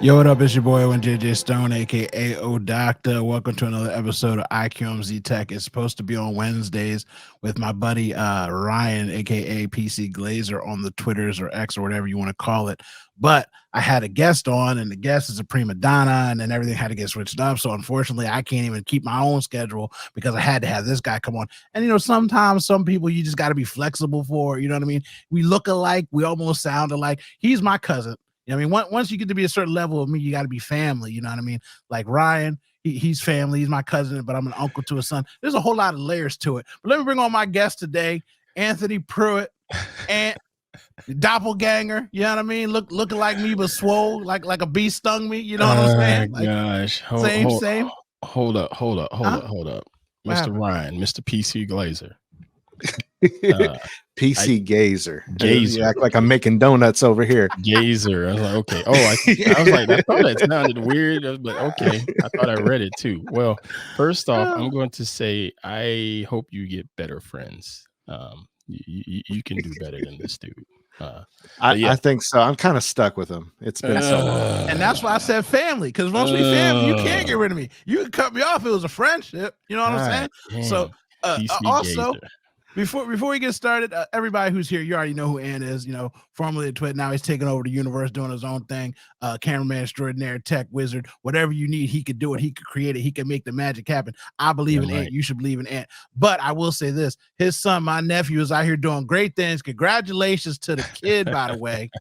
Yo, what up? It's your boy JJ Stone, aka O Doctor. Welcome to another episode of IQMZ Tech. It's supposed to be on Wednesdays with my buddy Ryan, aka PC Glazer, on the Twitters or X or whatever you want to call it. But I had a guest on, and the guest is a prima donna, and then everything had to get switched up. So unfortunately, I can't even keep my own schedule because I had to have this guy come on. And sometimes some people you just got to be flexible for. You know what I mean? We look alike, we almost sound alike. He's my cousin. You know what I mean? Once you get to be a certain level of me, you got to be family. You know what I mean? Like Ryan, he's family. He's my cousin, but I'm an uncle to his son. There's a whole lot of layers to it. But let me bring on my guest today, Anthony Pruitt, and doppelganger. You know what I mean? Looking like me, but swole, like a bee stung me. You know what I'm saying? Like, gosh, same. Hold up, Mr. Ryan, Mr. PC Glazer. PC Gazer. Gazer. You act like I'm making donuts over here. Gazer. I was like, okay. Oh, I thought that sounded weird, but okay. I thought I read it too. Well, first off, I'm going to say I hope you get better friends. You can do better than this dude. I think so. I'm kind of stuck with him. It's been so long. And that's why I said family, because once we family, you can't get rid of me. You can cut me off if it was a friendship. You know what I'm saying? Damn. So also, Gazer. Before we get started, everybody who's here, you already know who Ant is. Formerly at Twitter, now he's taking over the universe, doing his own thing. Cameraman extraordinaire, tech wizard, whatever you need, he could do it. He could create it. He can make the magic happen. I believe in Ant. You should believe in Ant. But I will say this: his son, my nephew, is out here doing great things. Congratulations to the kid, by the way.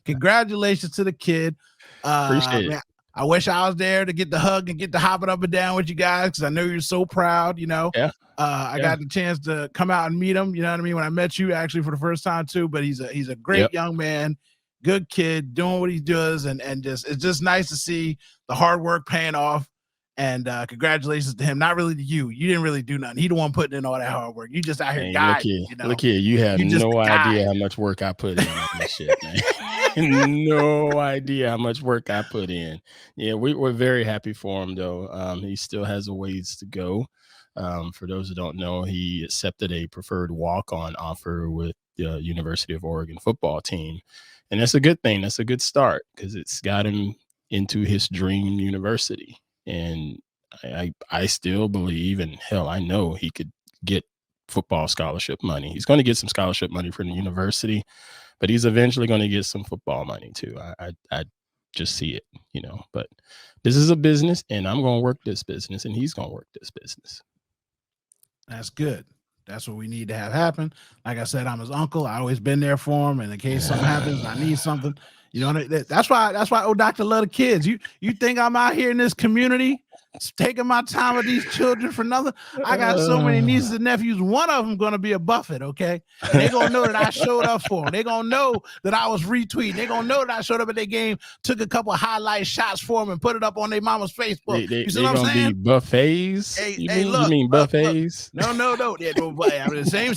Congratulations to the kid. Appreciate it. I wish I was there to get the hug and get to hopping up and down with you guys, because I know you're so proud. Yeah. I got the chance to come out and meet him. You know what I mean? When I met you, actually, for the first time too. But he's a great young man, good kid, doing what he does, and it's just nice to see the hard work paying off. And congratulations to him. Not really to you. You didn't really do nothing. He the one putting in all that hard work. You just out here guiding. Look here. You have no idea how much work I put in on this shit, man. No idea how much work I put in. Yeah, we're very happy for him though. He still has a ways to go. For those who don't know, he accepted a preferred walk-on offer with the University of Oregon football team. And that's a good thing. That's a good start because it's got him into his dream university. And I still believe, and hell, I know he could get football scholarship money. He's going to get some scholarship money from the university, but he's eventually going to get some football money too. I just see it, but this is a business and I'm going to work this business and he's going to work this business. That's good. That's what we need to have happen. Like I said, I'm his uncle. I always been there for him. And in case something happens, I need something. That's why Oh Doctor love the kids. You think I'm out here in this community taking my time with these children for nothing? I got so many nieces and nephews. One of them gonna be a Buffett, okay? And they're gonna know that I showed up for them. They're gonna know that I was retweeting. They're gonna know that I showed up at their game, took a couple of highlight shots for them, and put it up on their mama's Facebook. You see what I'm saying? Be buffets. You mean buffets? No. Yeah, I mean, same.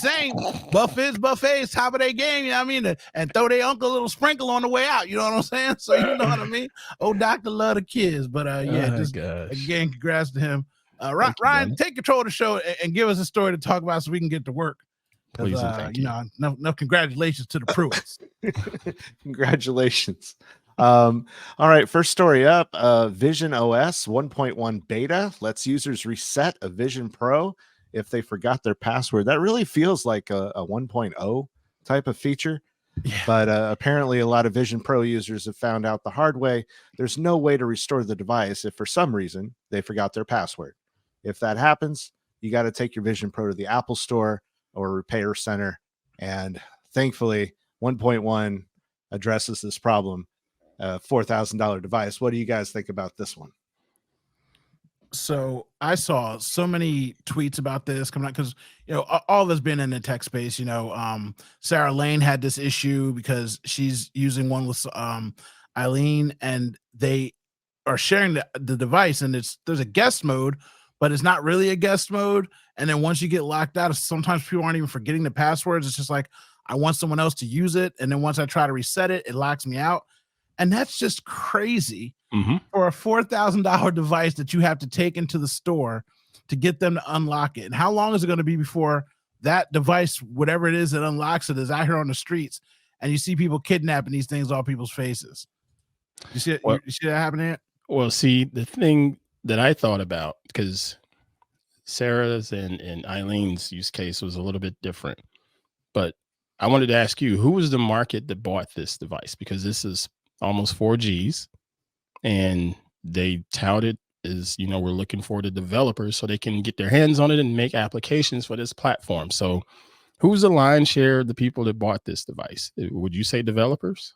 Buffets, top of their game. You know what I mean? And throw their uncle a little sprinkle on the way out. You know what I'm saying? So you know what I mean? Oh, Doctor love the kids, but again, congrats to him. Ryan, take control of the show and give us a story to talk about so we can get to work. Please, thank you. No congratulations to the Pruitts. Congratulations. All right, first story up. Vision OS 1.1 beta lets users reset a Vision Pro if they forgot their password. That really feels like a 1.0 type of feature. Yeah. But apparently a lot of Vision Pro users have found out the hard way. There's no way to restore the device if for some reason they forgot their password. If that happens, you got to take your Vision Pro to the Apple Store or repair center. And thankfully, 1.1 addresses this problem. $4,000 device. What do you guys think about this one? So I saw so many tweets about this coming out because all that's been in the tech space. Sarah Lane had this issue because she's using one with Eileen, and they are sharing the device, and there's a guest mode, but it's not really a guest mode. And then once you get locked out, sometimes people aren't even forgetting the passwords. It's just like, I want someone else to use it, and then once I try to reset it, it locks me out. And that's just crazy for a $4,000 device that you have to take into the store to get them to unlock it. And how long is it going to be before that device, whatever it is that unlocks it, is out here on the streets and you see people kidnapping these things off people's faces? You see it? Well, You see that happening? well, see, the thing that I thought about, because Sarah's and Eileen's use case was a little bit different, but I wanted to ask you, who was the market that bought this device? Because this is almost 4Gs, and they touted is, we're looking for the developers so they can get their hands on it and make applications for this platform. So who's the lion's share of the people that bought this device? Would you say developers?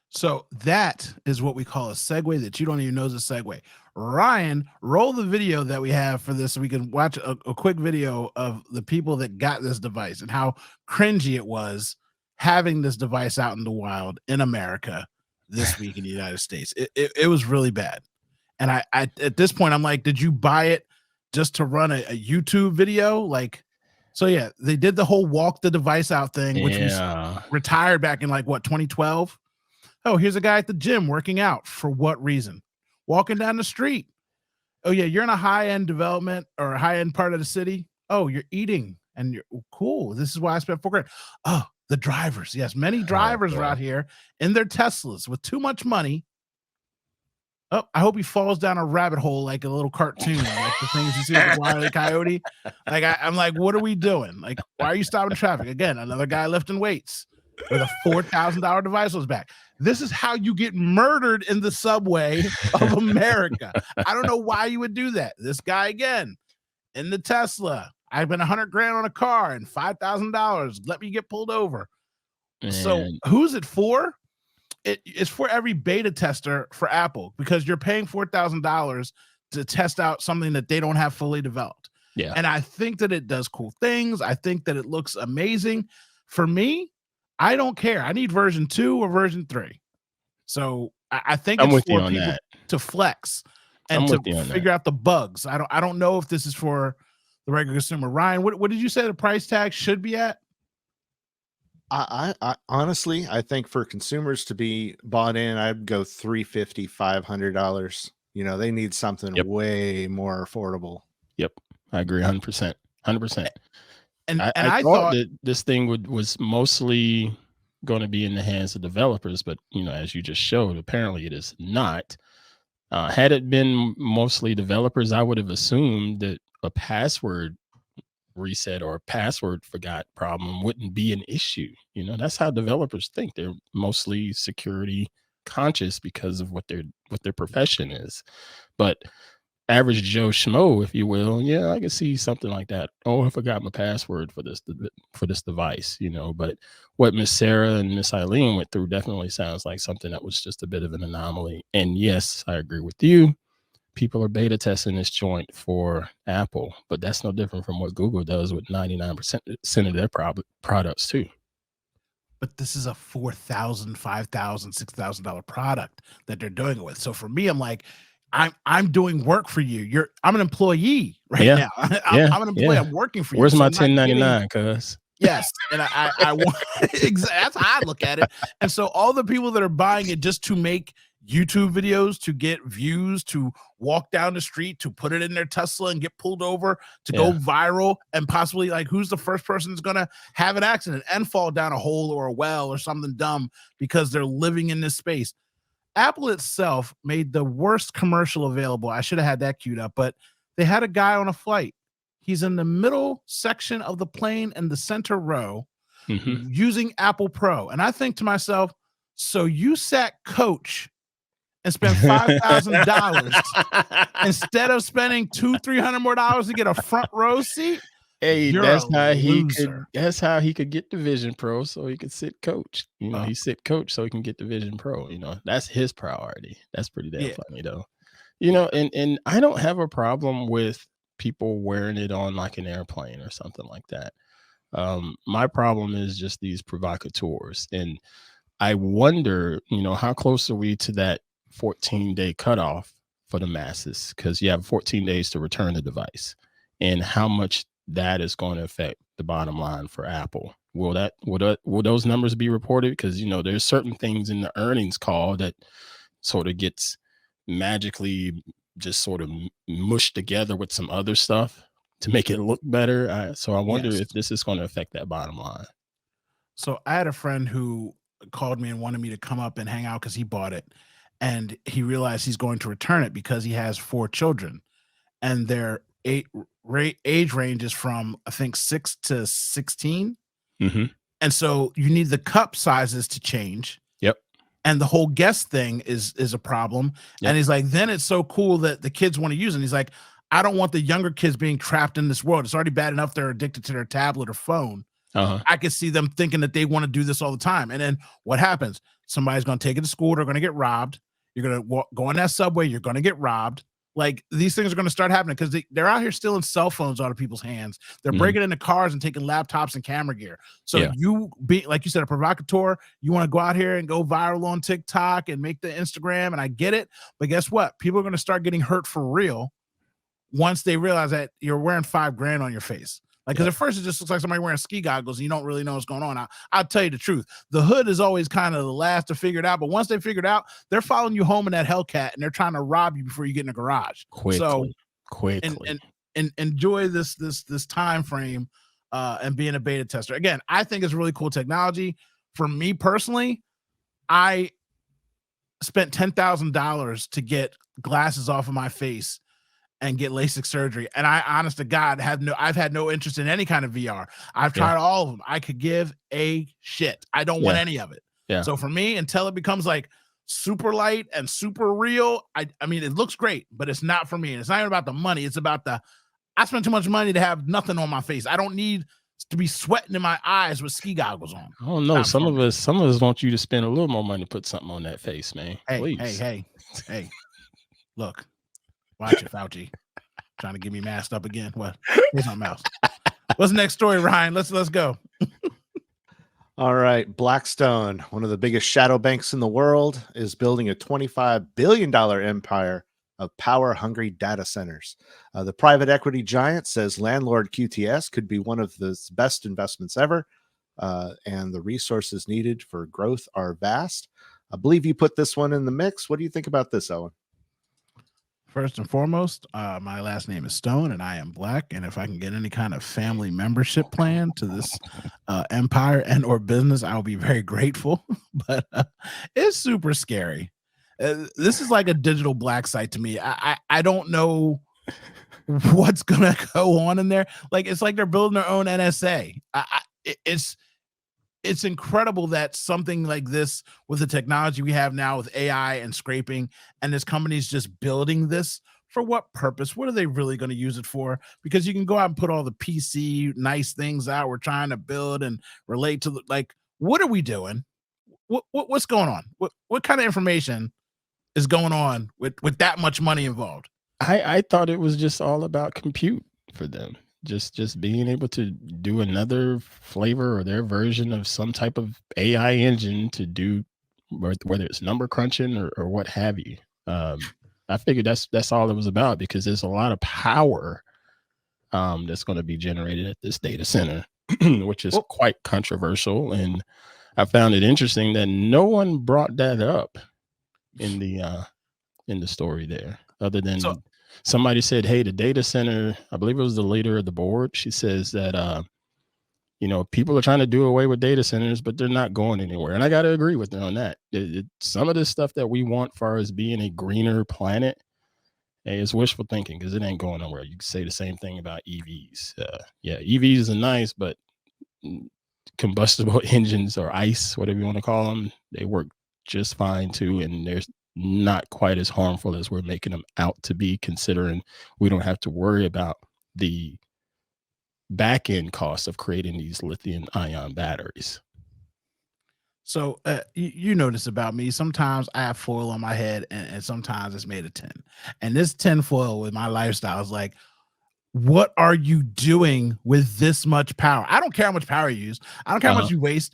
So that is what we call a segue that you don't even know is a segue. Ryan, roll the video that we have for this so we can watch a quick video of the people that got this device and how cringy it was having this device out in the wild in America this week in the United States. It was really bad. And I at this point, I'm like, did you buy it just to run a YouTube video? Like, so yeah, they did the whole walk the device out thing, which was retired back in like what, 2012? Oh, here's a guy at the gym working out. For what reason? Walking down the street. Oh, yeah, you're in a high-end development or a high-end part of the city. Oh, you're eating and you're cool. This is why I spent $4,000. Oh, the drivers. Yes, many drivers are out here in their Teslas with too much money. Oh, I hope he falls down a rabbit hole like a little cartoon, like the things you see with the Wile E. Coyote. Like, I'm like, what are we doing? Like, why are you stopping traffic? Again, another guy lifting weights with a $4,000 device was back. This is how you get murdered in the subway of America. I don't know why you would do that. This guy again in the Tesla. I've been $100,000 on a car and $5,000. Let me get pulled over. Man. So who's it for? It's for every beta tester for Apple, because you're paying $4,000 to test out something that they don't have fully developed. Yeah. And I think that it does cool things. I think that it looks amazing. For me, I don't care. I need version 2 or version 3. So I think it's for people to flex and to figure out the bugs. I don't know if this is for the regular consumer. Ryan, what did you say the price tag should be at? I honestly, I think for consumers to be bought in, I'd go $350, $500. They need something way more affordable. Yep, I agree 100%. 100%. And I thought that this thing was mostly going to be in the hands of developers, but as you just showed, apparently it is not. Had it been mostly developers, I would have assumed that a password reset or a password forgot problem wouldn't be an issue. That's how developers think. They're mostly security conscious because of what their profession is. But average Joe Schmo, if you will, yeah, I can see something like that. Oh, I forgot my password for this device, But what Miss Sarah and Miss Eileen went through definitely sounds like something that was just a bit of an anomaly. And yes, I agree with you. People are beta testing this joint for Apple, but that's no different from what Google does with 99% of their products too. But this is a $4,000, $5,000, $6,000 product that they're doing it with. So for me, I'm like, I'm doing work for you. I'm an employee now. I'm an employee. I'm working for you. Where's my 1099, cuz? Yes. And I want exactly, that's how I look at it. And so all the people that are buying it just to make YouTube videos, to get views, to walk down the street, to put it in their Tesla and get pulled over, to go viral, and possibly like who's the first person that's going to have an accident and fall down a hole or a well or something dumb because they're living in this space. Apple itself made the worst commercial available. I should have had that queued up, but they had a guy on a flight. He's in the middle section of the plane in the center row using Apple Pro. And I think to myself, so you sat coach and spend $5,000 instead of spending $200-300 more to get a front row seat. Hey, that's how he could get the Vision Pro, so he could sit coach. He sit coach so he can get the Vision Pro. That's his priority. That's pretty damn funny though. And I don't have a problem with people wearing it on like an airplane or something like that. My problem is just these provocateurs, and I wonder, how close are we to that 14-day cutoff for the masses, because you have 14 days to return the device, and how much that is going to affect the bottom line for Apple. Will those numbers be reported? Because there's certain things in the earnings call that sort of gets magically just sort of mushed together with some other stuff to make it look better. So I wonder if this is going to affect that bottom line. So I had a friend who called me and wanted me to come up and hang out because he bought it. and he realized he's going to return it because he has 4 children, and their age range is from, I think, 6 to 16. Mm-hmm. And so you need the cup sizes to change. Yep. And the whole guest thing is a problem. Yep. And he's like, then it's so cool that the kids want to use it. And he's like, I don't want the younger kids being trapped in this world. It's already bad enough they're addicted to their tablet or phone. I could see them thinking that they want to do this all the time. And then what happens? Somebody's going to take it to school. They're going to get robbed. You're going to go on that subway. You're going to get robbed. Like, these things are going to start happening because they're out here stealing cell phones out of people's hands. They're breaking into cars and taking laptops and camera gear. So you be, like you said, a provocateur, you want to go out here and go viral on TikTok and make the Instagram, and I get it. But guess what? People are going to start getting hurt for real once they realize that you're wearing $5,000 on your face. Like, because at first it just looks like somebody wearing ski goggles and you don't really know what's going on. I'll tell you the truth. The hood is always kind of the last to figure it out. But once they figure it out, they're following you home in that Hellcat and they're trying to rob you before you get in the garage. Quickly. And enjoy this time frame and being a beta tester. Again, I think it's really cool technology. For me personally, I spent $10,000 to get glasses off of my face and get LASIK surgery. And I, honest to God, I've had no interest in any kind of VR. I've tried all of them. I could give a shit. I don't want any of it. So for me, until it becomes like super light and super real, I mean, it looks great, but it's not for me. And it's not even about the money. It's about I spent too much money to have nothing on my face. I don't need to be sweating in my eyes with ski goggles on. I don't know. Some of us want you to spend a little more money to put something on that face, man. Hey, look. Watch it, Fauci. Trying to get me masked up again. What? Here's my mouse. What's the next story, Ryan? Let's go. All right. BlackStone, one of the biggest shadow banks in the world, is building a $25 billion empire of power-hungry data centers. The private equity giant says landlord QTS could be one of the best investments ever, and the resources needed for growth are vast. I believe you put this one in the mix. What do you think about this, Owen? First and foremost, my last name is Stone and I am Black. And if I can get any kind of family membership plan to this empire and or business, I'll be very grateful. But it's super scary. This is like a digital black site to me. I don't know what's going to go on in there. Like, it's like they're building their own NSA. It's incredible that something like this, with the technology we have now with AI and scraping, and this company's just building this. For what purpose? What are they really going to use it for? Because you can go out and put all the PC nice things out we're trying to build and relate to, like, what are we doing? What's going on? What kind of information is going on with that much money involved? I thought it was just all about compute for them. Just being able to do another flavor or their version of some type of AI engine to do, whether it's number crunching or what have you. I figured that's all it was about, because there's a lot of power that's going to be generated at this data center, which is quite controversial. And I found it interesting that no one brought that up in the story there, other than somebody said, hey, the data center, I believe it was the leader of the board. She says that, people are trying to do away with data centers, but they're not going anywhere. And I got to agree with her on that. Some of the stuff that we want, far as being a greener planet, is wishful thinking, because it ain't going nowhere. You can say the same thing about EVs. EVs are nice, but combustible engines, or ICE, whatever you want to call them, they work just fine too. And there's not quite as harmful as we're making them out to be, considering we don't have to worry about the back end cost of creating these lithium ion batteries. So you know this about me. Sometimes I have foil on my head, and sometimes it's made of tin. And this tin foil with my lifestyle is like, what are you doing with this much power? I don't care how much power you use. I don't care how much you waste.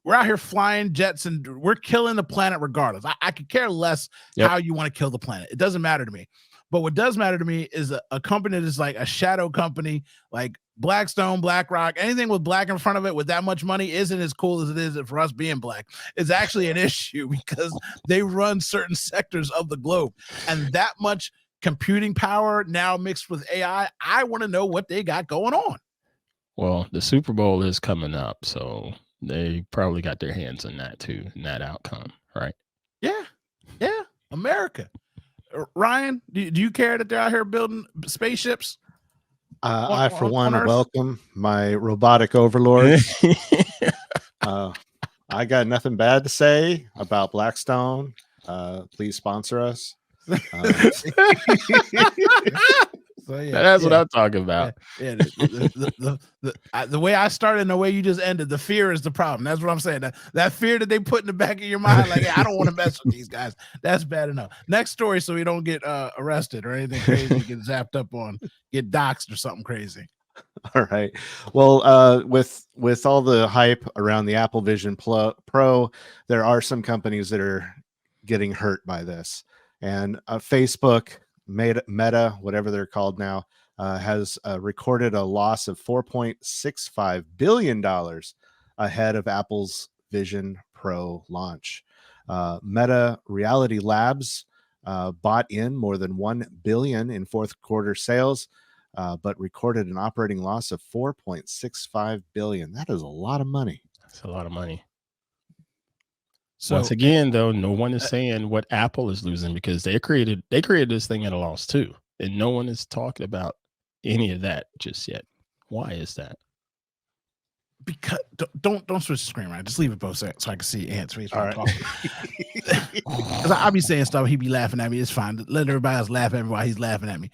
We're out here flying jets and we're killing the planet regardless. I could care less how you want to kill the planet. It doesn't matter to me. But what does matter to me is a company that's like a shadow company, like BlackStone, BlackRock, anything with black in front of it with that much money isn't as cool as it is for us being black. It's actually an issue because they run certain sectors of the globe, and that much computing power now mixed with AI, I want to know what they got going on. Well, the Super Bowl is coming up, so they probably got their hands on that too, in that outcome, right? Yeah. Ryan, do you care that they're out here building spaceships? I, for one, welcome my robotic overlords. I got nothing bad to say about BlackStone. Please sponsor us. So that's what I'm talking about. The way I started and the way you just ended, the fear is the problem. That's what I'm saying. That fear that they put in the back of your mind, like, hey, I don't want to mess with these guys. That's bad enough. Next story, so we don't get arrested or anything crazy, get zapped up on, get doxxed or something crazy. All right. Well, with all the hype around the Apple Vision Pro, there are some companies that are getting hurt by this, and Facebook, Meta, whatever they're called now, has recorded a loss of $4.65 billion ahead of Apple's Vision Pro launch. Meta Reality Labs bought in more than $1 billion in fourth quarter sales, but recorded an operating loss of $4.65 billion. That is a lot of money. That's a lot of money. So, once again, though, no one is saying what Apple is losing, because they created this thing at a loss too, and no one is talking about any of that just yet. Why is that? Because don't switch the screen, right? Just leave it both so I can see Ant's face. All right. Because I be saying stuff, he be laughing at me. It's fine. Let everybody else laugh at me while he's laughing at me.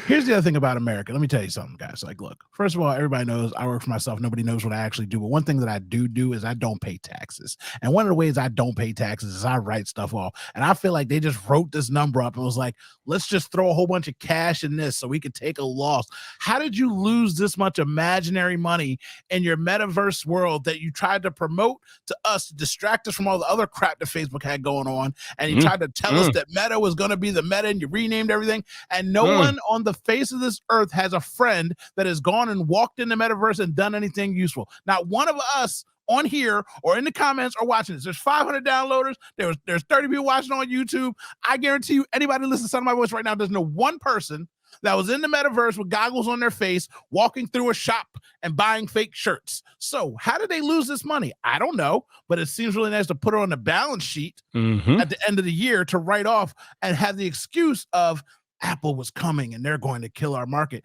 Here's the other thing about America. Let me tell you something, guys. Like, look, first of all, everybody knows I work for myself. Nobody knows what I actually do. But one thing that I do is I don't pay taxes. And one of the ways I don't pay taxes is I write stuff off. And I feel like they just wrote this number up and was like, let's just throw a whole bunch of cash in this so we could take a loss. How did you lose this much imaginary money in your metaverse world that you tried to promote to us to distract us from all the other crap that Facebook had going on? And you tried to tell us that Meta was going to be the Meta, and you renamed everything. And no one on the face of this earth has a friend that has gone and walked in the metaverse and done anything useful. Not one of us on here or in the comments are watching this. There's 500 downloaders. There's 30 people watching on YouTube. I guarantee you, anybody listening to some of my voice right now doesn't know one person that was in the metaverse with goggles on their face, walking through a shop and buying fake shirts. So how did they lose this money? I don't know, but it seems really nice to put it on the balance sheet at the end of the year to write off and have the excuse of Apple was coming and they're going to kill our market.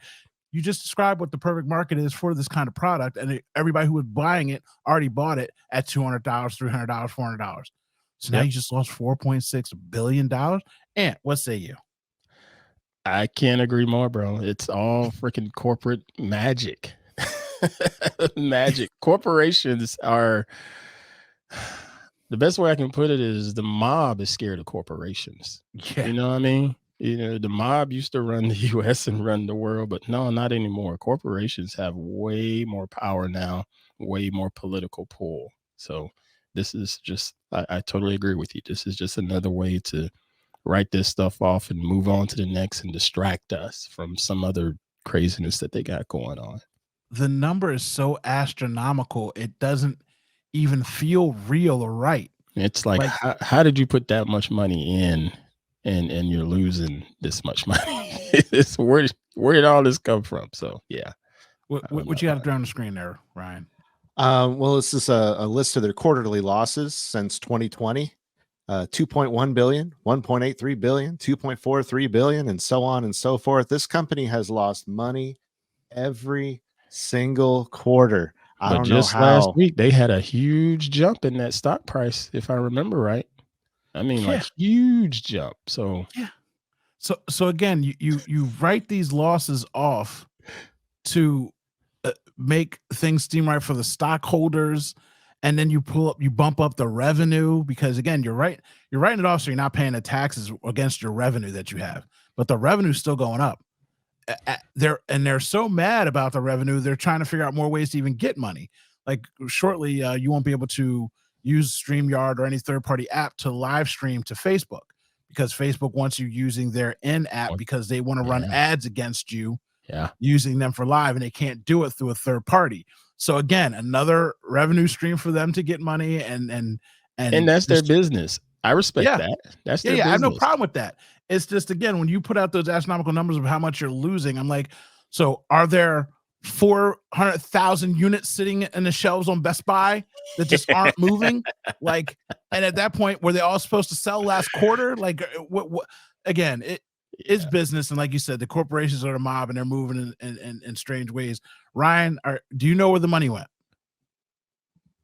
You just described what the perfect market is for this kind of product, and everybody who was buying it already bought it at $200, $300, $400. So now you just lost $4.6 billion. And what say you? I can't agree more, bro. It's all freaking corporate magic. Magic. Corporations are, the best way I can put it is the mob is scared of corporations. Yeah. You know what I mean? You know, the mob used to run the US and run the world, but no, not anymore. Corporations have way more power now, way more political pull. So this is just, I totally agree with you. This is just another way to write this stuff off and move on to the next and distract us from some other craziness that they got going on. The number is so astronomical, it doesn't even feel real or right. It's like how did you put that much money in and you're losing this much money? It's where did all this come from? So yeah. What you got up on the screen there, Ryan? Well, this is a list of their quarterly losses since 2020. 2.1 billion, 1.83 billion, 2.43 billion, and so on and so forth. This company has lost money every single quarter. I don't know how. Last week they had a huge jump in that stock price, if I remember right. I mean, like huge jump. So yeah. So again, you write these losses off to make things seem right for the stockholders. And then you bump up the revenue because, again, you're writing it off so you're not paying the taxes against your revenue that you have, but the revenue's still going up. They're so mad about the revenue, they're trying to figure out more ways to even get money. Like shortly, you won't be able to use StreamYard or any third-party app to live stream to Facebook because Facebook wants you using their in-app because they want to run ads against you using them for live, and they can't do it through a third party. So again, another revenue stream for them to get money and that's their business. I respect that. That's their business. I have no problem with that. It's just, again, when you put out those astronomical numbers of how much you're losing, I'm like, so are there 400,000 units sitting in the shelves on Best Buy that just aren't moving. Like, and at that point, were they all supposed to sell last quarter? Like, what again, it's business. And like you said, the corporations are the mob and they're moving in strange ways. Ryan, do you know where the money went?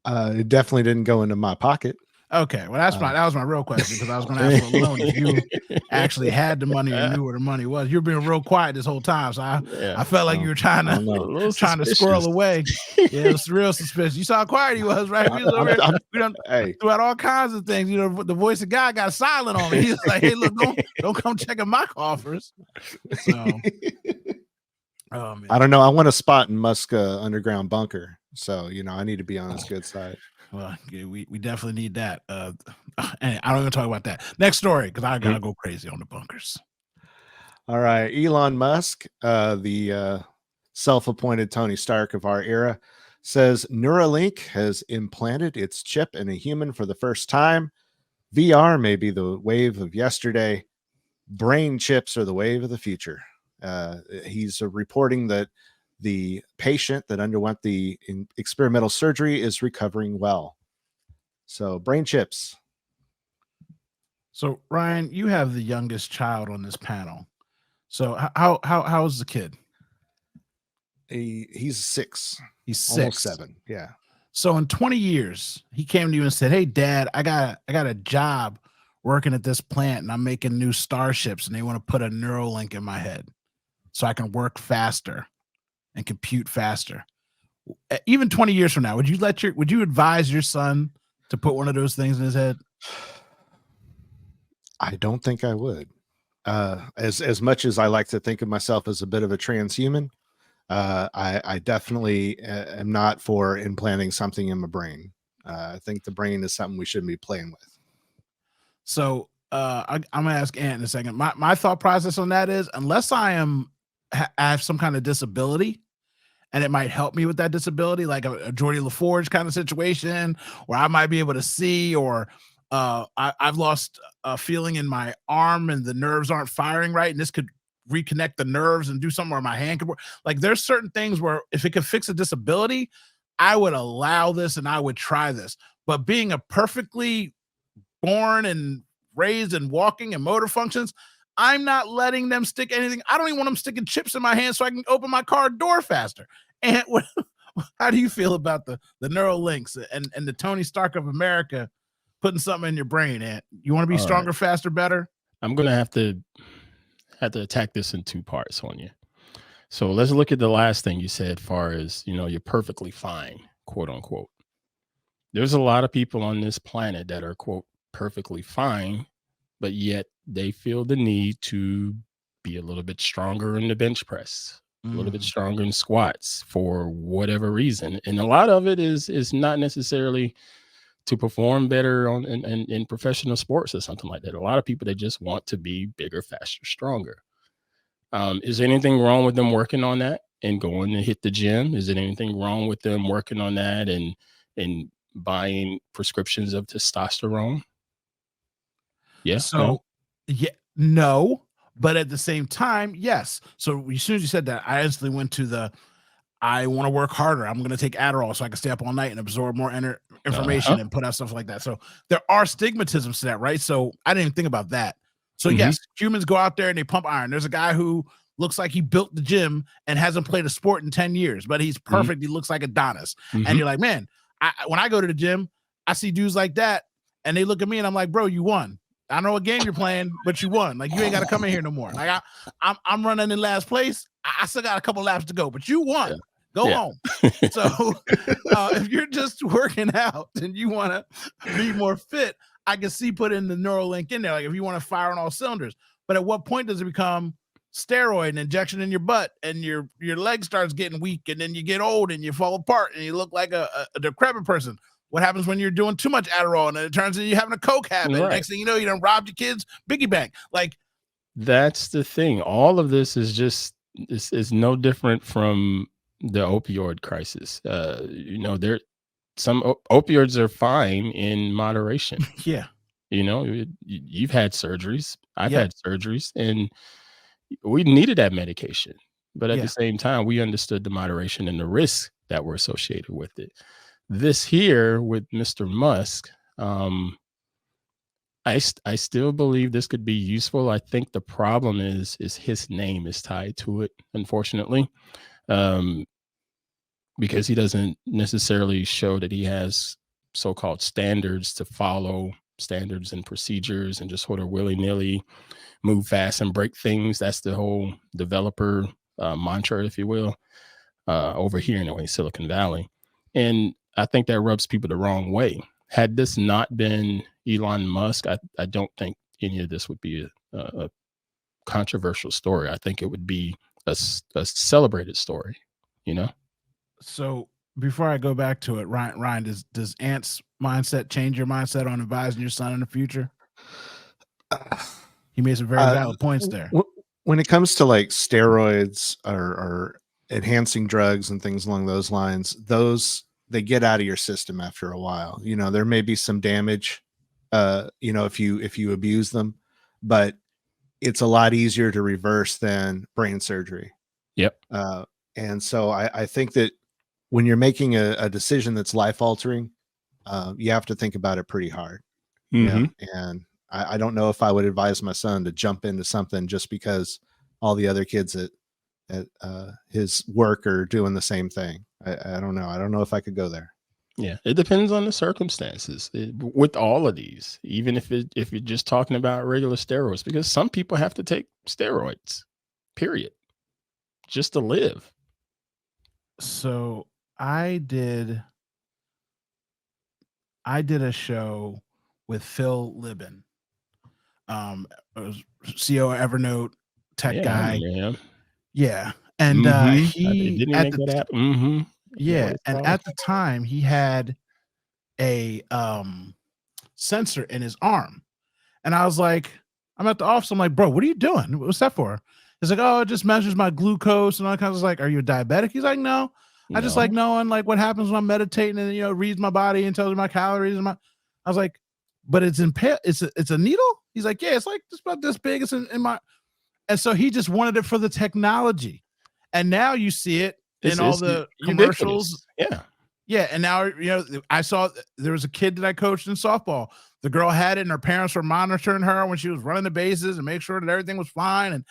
It definitely didn't go into my pocket. Okay, well, that was my real question, because I was going to ask for a loan if you actually had the money or knew where the money was. You're being real quiet this whole time, so I felt like you were trying to squirrel away. Yeah, it was real suspicious. You saw how quiet he was, right? He was over here, throughout all kinds of things. You know, the voice of God got silent on me. He was like, "Hey, look, don't come checking my coffers." So, oh, man. I don't know. I want a spot in Musk underground bunker, so I need to be on his good side. Well, we definitely need that. And I don't even talk about that. Next story, because I gotta go crazy on the bunkers. All right, Elon Musk, the self-appointed Tony Stark of our era, says Neuralink has implanted its chip in a human for the first time. VR may be the wave of yesterday. Brain chips are the wave of the future. He's reporting that the patient that underwent the experimental surgery is recovering well. So brain chips. So Ryan, you have the youngest child on this panel. So how's the kid? He's 6. He's 6. Almost 7. Yeah. So in 20 years, he came to you and said, "Hey, Dad, I got a job working at this plant, and I'm making new starships, and they want to put a Neuralink in my head so I can work faster and compute faster." Even 20 years from now, would you advise your son to put one of those things in his head? I don't think I would. As much as I like to think of myself as a bit of a transhuman, I definitely am not for implanting something in my brain. I think the brain is something we shouldn't be playing with. So I'm gonna ask Ant in a second. My thought process on that is, unless I have some kind of disability, and it might help me with that disability, like a Geordie LaForge kind of situation, where I might be able to see, or I've lost a feeling in my arm and the nerves aren't firing right, and this could reconnect the nerves and do something where my hand could work. Like, there's certain things where if it could fix a disability, I would allow this and I would try this. But being a perfectly born and raised and walking and motor functions, I'm not letting them stick anything. I don't even want them sticking chips in my hand so I can open my car door faster. And how do you feel about the Neuralinks and the Tony Stark of America putting something in your brain? And you want to be stronger, faster, better? I'm gonna have to attack this in 2 parts on you. So let's look at the last thing you said, far as you're perfectly fine, quote unquote. There's a lot of people on this planet that are, quote, perfectly fine, but yet they feel the need to be a little bit stronger in the bench press, a little bit stronger in squats for whatever reason. And a lot of it is not necessarily to perform better in professional sports or something like that. A lot of people, they just want to be bigger, faster, stronger. Is there anything wrong with them working on that and going to hit the gym? Is there anything wrong with them working on that and buying prescriptions of testosterone? Yeah. So, no, but at the same time, yes. So as soon as you said that, I instantly went to I want to work harder. I'm going to take Adderall so I can stay up all night and absorb more information and put out stuff like that. So there are stigmatisms to that, right? So I didn't even think about that. So yes, humans go out there and they pump iron. There's a guy who looks like he built the gym and hasn't played a sport in 10 years, but he's perfect. He looks like Adonis. And you're like, man, when I go to the gym, I see dudes like that and they look at me and I'm like, bro, you won. I don't know what game you're playing, but you won. Like, you ain't got to come in here no more. Like, I'm running in last place. I still got a couple laps to go, but you won. Go home. So if you're just working out and you want to be more fit, I can see putting the Neuralink in there. Like, if you want to fire on all cylinders. But at what point does it become steroid and injection in your butt and your leg starts getting weak and then you get old and you fall apart and you look like a decrepit person? What happens when you're doing too much Adderall and it turns into you having a coke habit? Right. Next thing you know, you done robbed your kids' piggy bank. Like, that's the thing. All of this is just is no different from the opioid crisis. There some opioids are fine in moderation. Yeah. You've had surgeries. I've had surgeries, and we needed that medication. But at the same time, we understood the moderation and the risks that were associated with it. This here with Mr. Musk, I still believe this could be useful. I think the problem is his name is tied to it, unfortunately, because he doesn't necessarily show that he has so-called standards to follow, standards and procedures, and just sort of willy-nilly move fast and break things. That's the whole developer mantra, if you will, over here in Silicon Valley. And I think that rubs people the wrong way. Had this not been Elon Musk, I don't think any of this would be a controversial story. I think it would be a celebrated story, you know? So before I go back to it, Ryan, does Ant's mindset change your mindset on advising your son in the future? He made some very valid points there. When it comes to like steroids or enhancing drugs and things along those lines, they get out of your system after a while. You know, there may be some damage, you know, if you abuse them, but it's a lot easier to reverse than brain surgery. Yep. And so I think that when you're making a decision that's life altering, you have to think about it pretty hard. Mm-hmm. Yeah. And I don't know if I would advise my son to jump into something just because all the other kids at his work are doing the same thing. I don't know. I don't know if I could go there. Yeah, it depends on the circumstances with all of these, even if you're just talking about regular steroids, because some people have to take steroids, period, just to live. So I did a show with Phil Libin, CEO of Evernote, tech guy. Yeah. And he didn't make that happen. Mm-hmm. Yeah, and at the time he had a sensor in his arm, and I was like, I'm at the office. I'm like, bro, what are you doing? What's that for? He's like, oh, it just measures my glucose and all kinds of like, are you a diabetic? He's like, no. I just like knowing like what happens when I'm meditating and you know reads my body and tells me my calories and my. I was like, but it's a needle. He's like, yeah, it's like just about this big. It's in my, and so he just wanted it for the technology, and now you see it in all the commercials. Yeah. Yeah. And now, you know, I saw there was a kid that I coached in softball. The girl had it and her parents were monitoring her when she was running the bases and make sure that everything was fine. And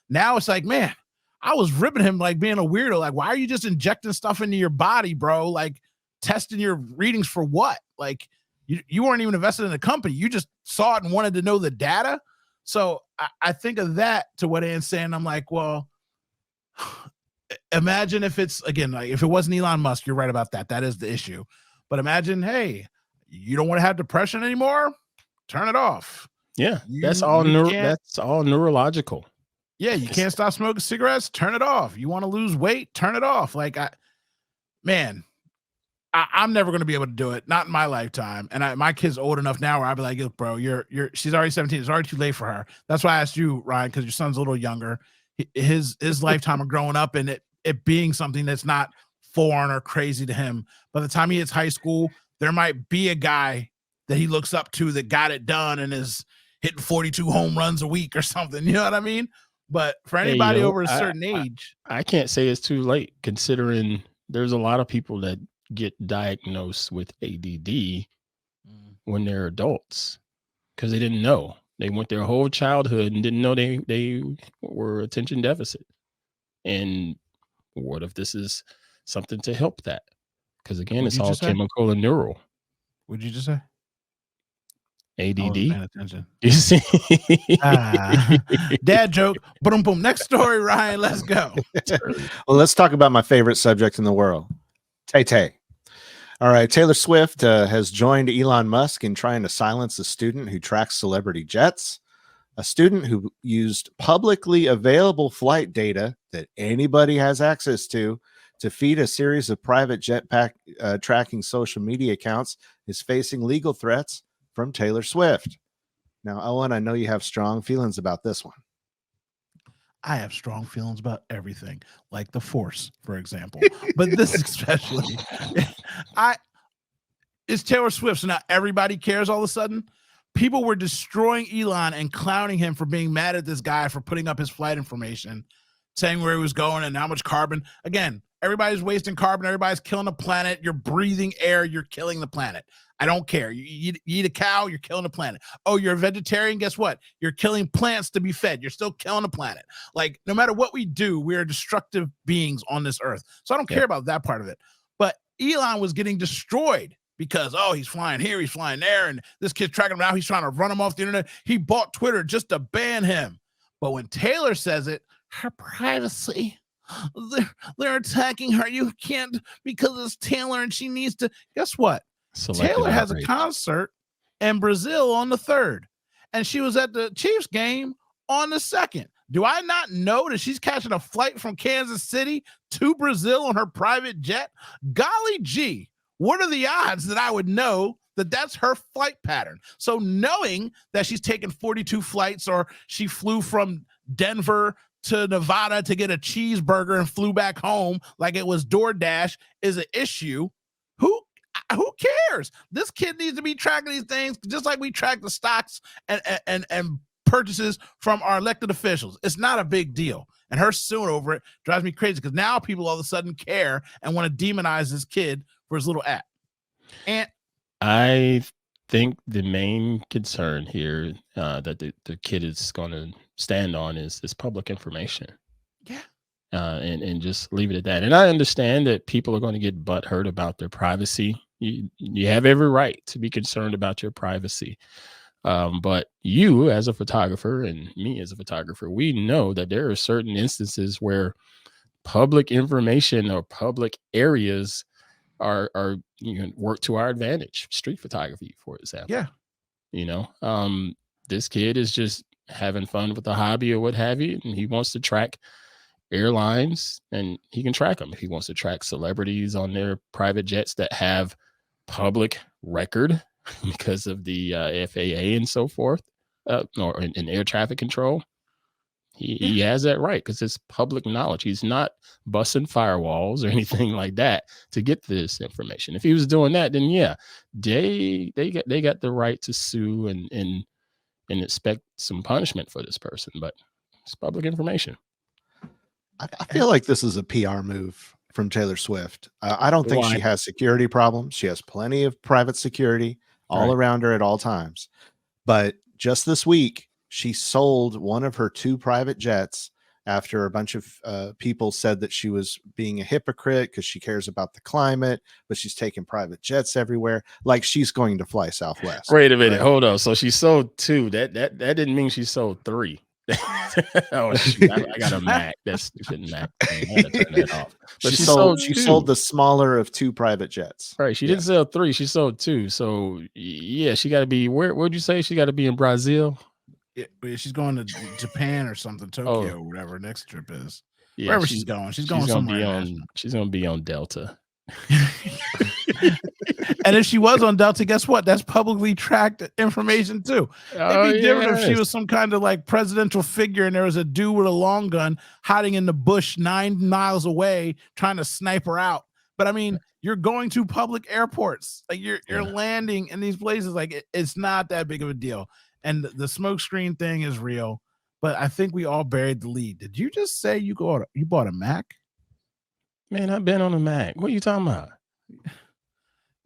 now it's like, man, I was ripping him like being a weirdo. Like, why are you just injecting stuff into your body, bro? Like testing your readings for what? Like you weren't even invested in the company. You just saw it and wanted to know the data. So I think of that to what Ant's saying. I'm like, well, imagine if it's again like if it wasn't Elon Musk, you're right about that. That is the issue. But imagine, hey, you don't want to have depression anymore? Turn it off. Yeah, that's all neurological. Yeah, you can't stop smoking cigarettes, turn it off. You want to lose weight, turn it off. Like I'm never going to be able to do it, not in my lifetime. And my kid's old enough now where I'd be like, look, bro, she's already 17. It's already too late for her. That's why I asked you, Ryan, because your son's a little younger. His lifetime of growing up and it being something that's not foreign or crazy to him. By the time he hits high school, there might be a guy that he looks up to that got it done and is hitting 42 home runs a week or something. You know what I mean? But for anybody over a certain age, I can't say it's too late, considering there's a lot of people that get diagnosed with ADD when they're adults because they didn't know. They went their whole childhood and didn't know they were attention deficit. And what if this is something to help that? Because again, it's all chemical and neural. What'd you just say? ADD. Paying attention. You see? Dad joke. Boom, boom. Next story, Ryan. Let's go. Well, let's talk about my favorite subject in the world, Tay-Tay. All right, Taylor Swift has joined Elon Musk in trying to silence a student who tracks celebrity jets. A student who used publicly available flight data that anybody has access to feed a series of private jetpack tracking social media accounts is facing legal threats from Taylor Swift. Now, Owen, I know you have strong feelings about this one. I have strong feelings about everything, like the Force, for example. But this especially, it's Taylor Swift. So now everybody cares all of a sudden. People were destroying Elon and clowning him for being mad at this guy for putting up his flight information. saying where he was going and how much carbon. Again, everybody's wasting carbon. Everybody's killing the planet. You're breathing air. You're killing the planet. I don't care. You eat a cow, you're killing the planet. Oh, you're a vegetarian. Guess what? You're killing plants to be fed. You're still killing the planet. Like, no matter what we do, we are destructive beings on this earth. So I don't care about that part of it. But Elon was getting destroyed because, oh, he's flying here, he's flying there, and this kid's tracking him out. He's trying to run him off the internet. He bought Twitter just to ban him. But when Taylor says it, her privacy, they're attacking her. You can't, because it's Taylor and she needs to. Guess what? Taylor has a concert in Brazil on the 3rd, and she was at the Chiefs game on the 2nd. Do I not know that she's catching a flight from Kansas City to Brazil on her private jet? Golly gee, what are the odds that I would know that that's her flight pattern? So knowing that she's taken 42 flights, or she flew from Denver to Nevada to get a cheeseburger and flew back home like it was DoorDash is an issue. Who cares? This kid needs to be tracking these things just like we track the stocks and purchases from our elected officials. It's not a big deal. And her suing over it drives me crazy, because now people all of a sudden care and want to demonize this kid for his little app. And I think the main concern here that the kid is going to stand on is this public information. Yeah. And just leave it at that. And I understand that people are going to get butthurt about their privacy. You have every right to be concerned about your privacy. But you as a photographer and me as a photographer, we know that there are certain instances where public information or public areas are work to our advantage. Street photography, for example. Yeah. This kid is just having fun with a hobby or what have you, and he wants to track airlines, and he can track them. If he wants to track celebrities on their private jets that have public record because of the FAA and so forth, or in air traffic control, he has that right, because it's public knowledge. He's not busting firewalls or anything like that to get this information. If he was doing that, then yeah, they got the right to sue and expect some punishment for this person. But it's public information. I feel like this is a PR move from Taylor Swift. I don't think she has security problems. She has plenty of private security all around her at all times. But just this week, she sold one of her 2 private jets after a bunch of people said that she was being a hypocrite because she cares about the climate, but she's taking private jets everywhere. Like she's going to fly Southwest. Wait a minute. Right? Hold on. So she sold 2. That didn't mean she sold 3. Oh, shoot. I got a Mac. That's stupid Mac. I had to turn that off. But she sold the smaller of 2 private jets. Right. She didn't sell 3. She sold 2. So yeah, she got to be where'd you say she got to be in Brazil? Yeah, she's going to Japan or something, Tokyo, or whatever next trip is. Yeah, wherever she's going somewhere. She's going to be on Delta. And if she was on Delta, guess what? That's publicly tracked information too. It'd be different if she was some kind of like presidential figure and there was a dude with a long gun hiding in the bush 9 miles away trying to snipe her out. But I mean, you're going to public airports, like you're landing in these places. Like it's not that big of a deal. And the smoke screen thing is real, but I think we all buried the lead. Did you just say you bought a Mac? Man, I've been on a Mac. What are you talking about?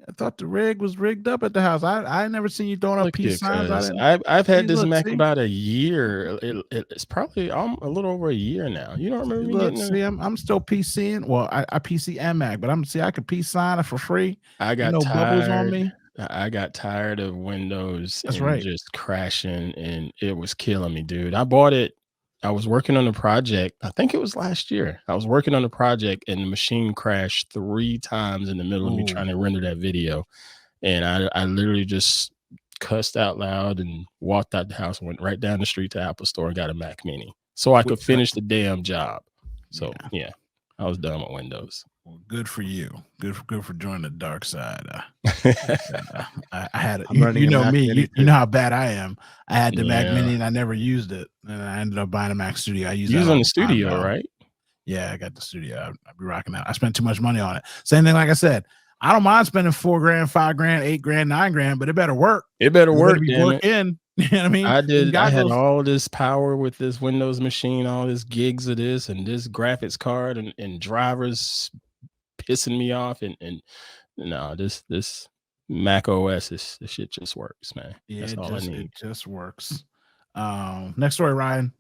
I thought the rig was rigged up at the house. I never seen you throwing up peace signs. I've had this Mac about a year. It's probably a little over a year now. You don't remember me getting see, I'm still PCing. Well, I PC and Mac, but I could peace sign it for free. I got no tired. bubbles on me. I got tired of Windows. That's right. Just crashing, and it was killing me, dude. I bought it. I was working on a project. I think it was last year. I was working on a project, and the machine crashed 3 times in the middle of me trying to render that video. And I literally just cussed out loud and walked out the house and went right down the street to Apple Store and got a Mac Mini so I could finish the damn job. So yeah, I was done with Windows. Well, good for you. Good for joining the dark side. I had it. You know me. You know how bad I am. I had the Mac Mini and I never used it, and I ended up buying a Mac Studio. I used it on the Studio, right? Yeah, I got the Studio. I'd be rocking that. I spent too much money on it. Same thing, like I said. I don't mind spending $4 grand, $5 grand, $8 grand, $9 grand, but it better work. It better work. Be working. You know what I mean? I Them did. I had goggles. all this power with this Windows machine, all this gigs of this and this graphics card and drivers pissing me off. And no, this Mac OS, this shit just works, man. Yeah, That's all I need. it just works. Next story, Ryan.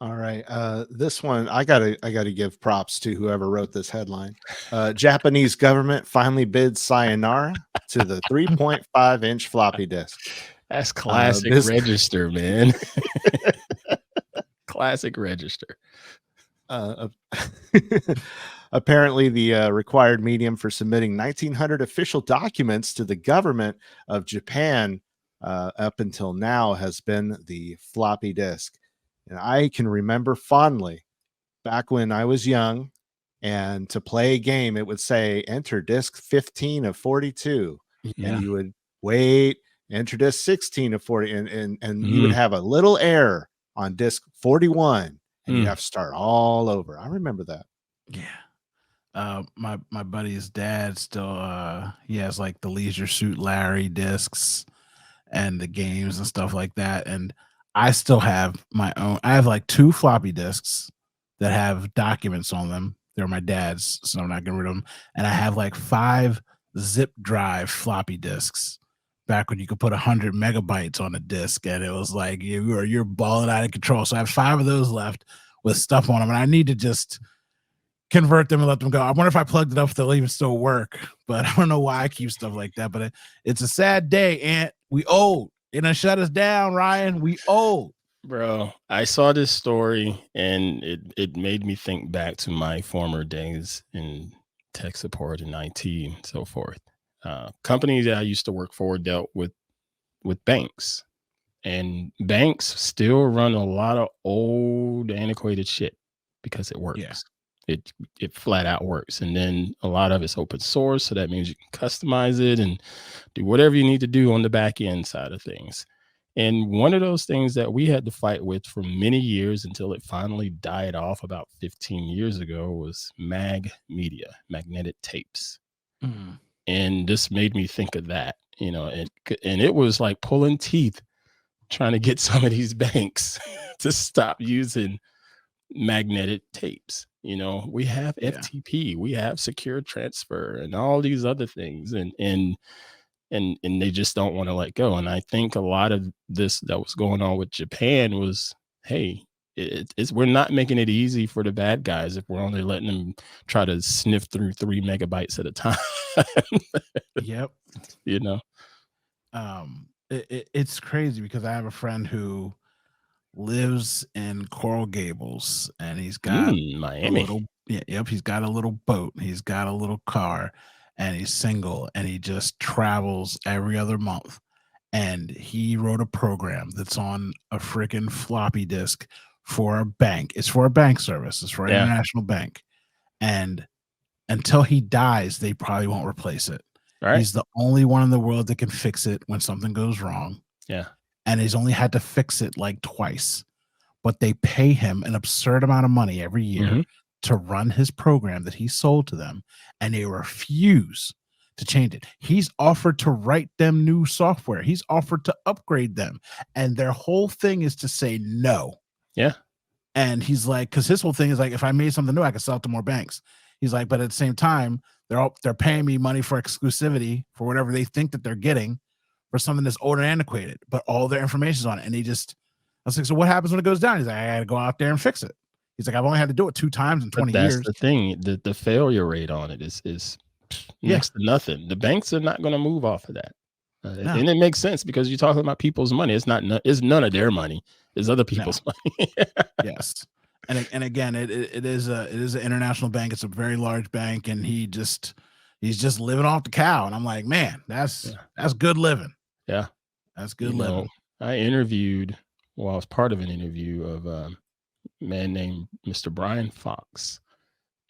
All right. This one I gotta give props to whoever wrote this headline. Japanese government finally bids sayonara to the 3.5-inch floppy disk. That's classic this- register, man. Classic register. Apparently, the required medium for submitting 1,900 official documents to the government of Japan up until now has been the floppy disk. And I can remember fondly back when I was young, and to play a game, it would say enter disk 15 of 42. Yeah. And you would wait, enter disk 16 of 40, and you would have a little error on disk 41, and you have to start all over. I remember that. Yeah. My buddy's dad still he has like the Leisure Suit Larry discs and the games and stuff like that. And I still have my own. I have like 2 floppy disks that have documents on them. They're my dad's, so I'm not getting rid of them. And I have like 5 zip drive floppy disks back when you could put 100 megabytes on a disk, and it was like you're balling out of control. So I have 5 of those left with stuff on them, and I need to just convert them and let them go. I wonder if I plugged it up if they'll even still work, but I don't know why I keep stuff like that. But it's a sad day, Ant. We old. It done shut us down, Ryan. We old. Bro, I saw this story and it made me think back to my former days in tech support and IT and so forth. Companies that I used to work for dealt with banks, and banks still run a lot of old antiquated shit because it works. Yeah. It flat out works. And then a lot of it's open source, so that means you can customize it and do whatever you need to do on the back end side of things. And one of those things that we had to fight with for many years until it finally died off about 15 years ago was magnetic tapes. And this made me think of that, and it was like pulling teeth trying to get some of these banks to stop using magnetic tapes. We have FTP, we have secure transfer and all these other things, and they just don't want to let go. And I think a lot of this that was going on with Japan was, hey, we're not making it easy for the bad guys if we're only letting them try to sniff through 3 megabytes at a time. Yep. It's crazy because I have a friend who lives in Coral Gables, and he's got Miami. He's got a little boat, he's got a little car, and he's single, and he just travels every other month. And he wrote a program that's on a freaking floppy disk for a bank. It's for a bank service. It's for an international bank. And until he dies, they probably won't replace it. Right. He's the only one in the world that can fix it when something goes wrong. Yeah. And he's only had to fix it like twice. But they pay him an absurd amount of money every year to run his program that he sold to them, and they refuse to change it. He's offered to write them new software. He's offered to upgrade them, and their whole thing is to say no. Yeah. And he's like, because his whole thing is like, if I made something new, I could sell it to more banks. He's like, but at the same time, they're paying me money for exclusivity for whatever they think that they're getting for something that's old and antiquated, but all their information's on it. And I was like, so what happens when it goes down? He's like, I got to go out there and fix it. He's like, I've only had to do it 2 times in 20 years. That's the thing. The failure rate on it is next to nothing. The banks are not going to move off of that. No. And it makes sense because you're talking about people's money. It's none of their money. It's other people's money. Yes. And again, it is an international bank. It's a very large bank, and he's just living off the cow. And I'm like, man, that's good living. Yeah. That's good living. I was part of an interview of a man named Mr. Brian Fox,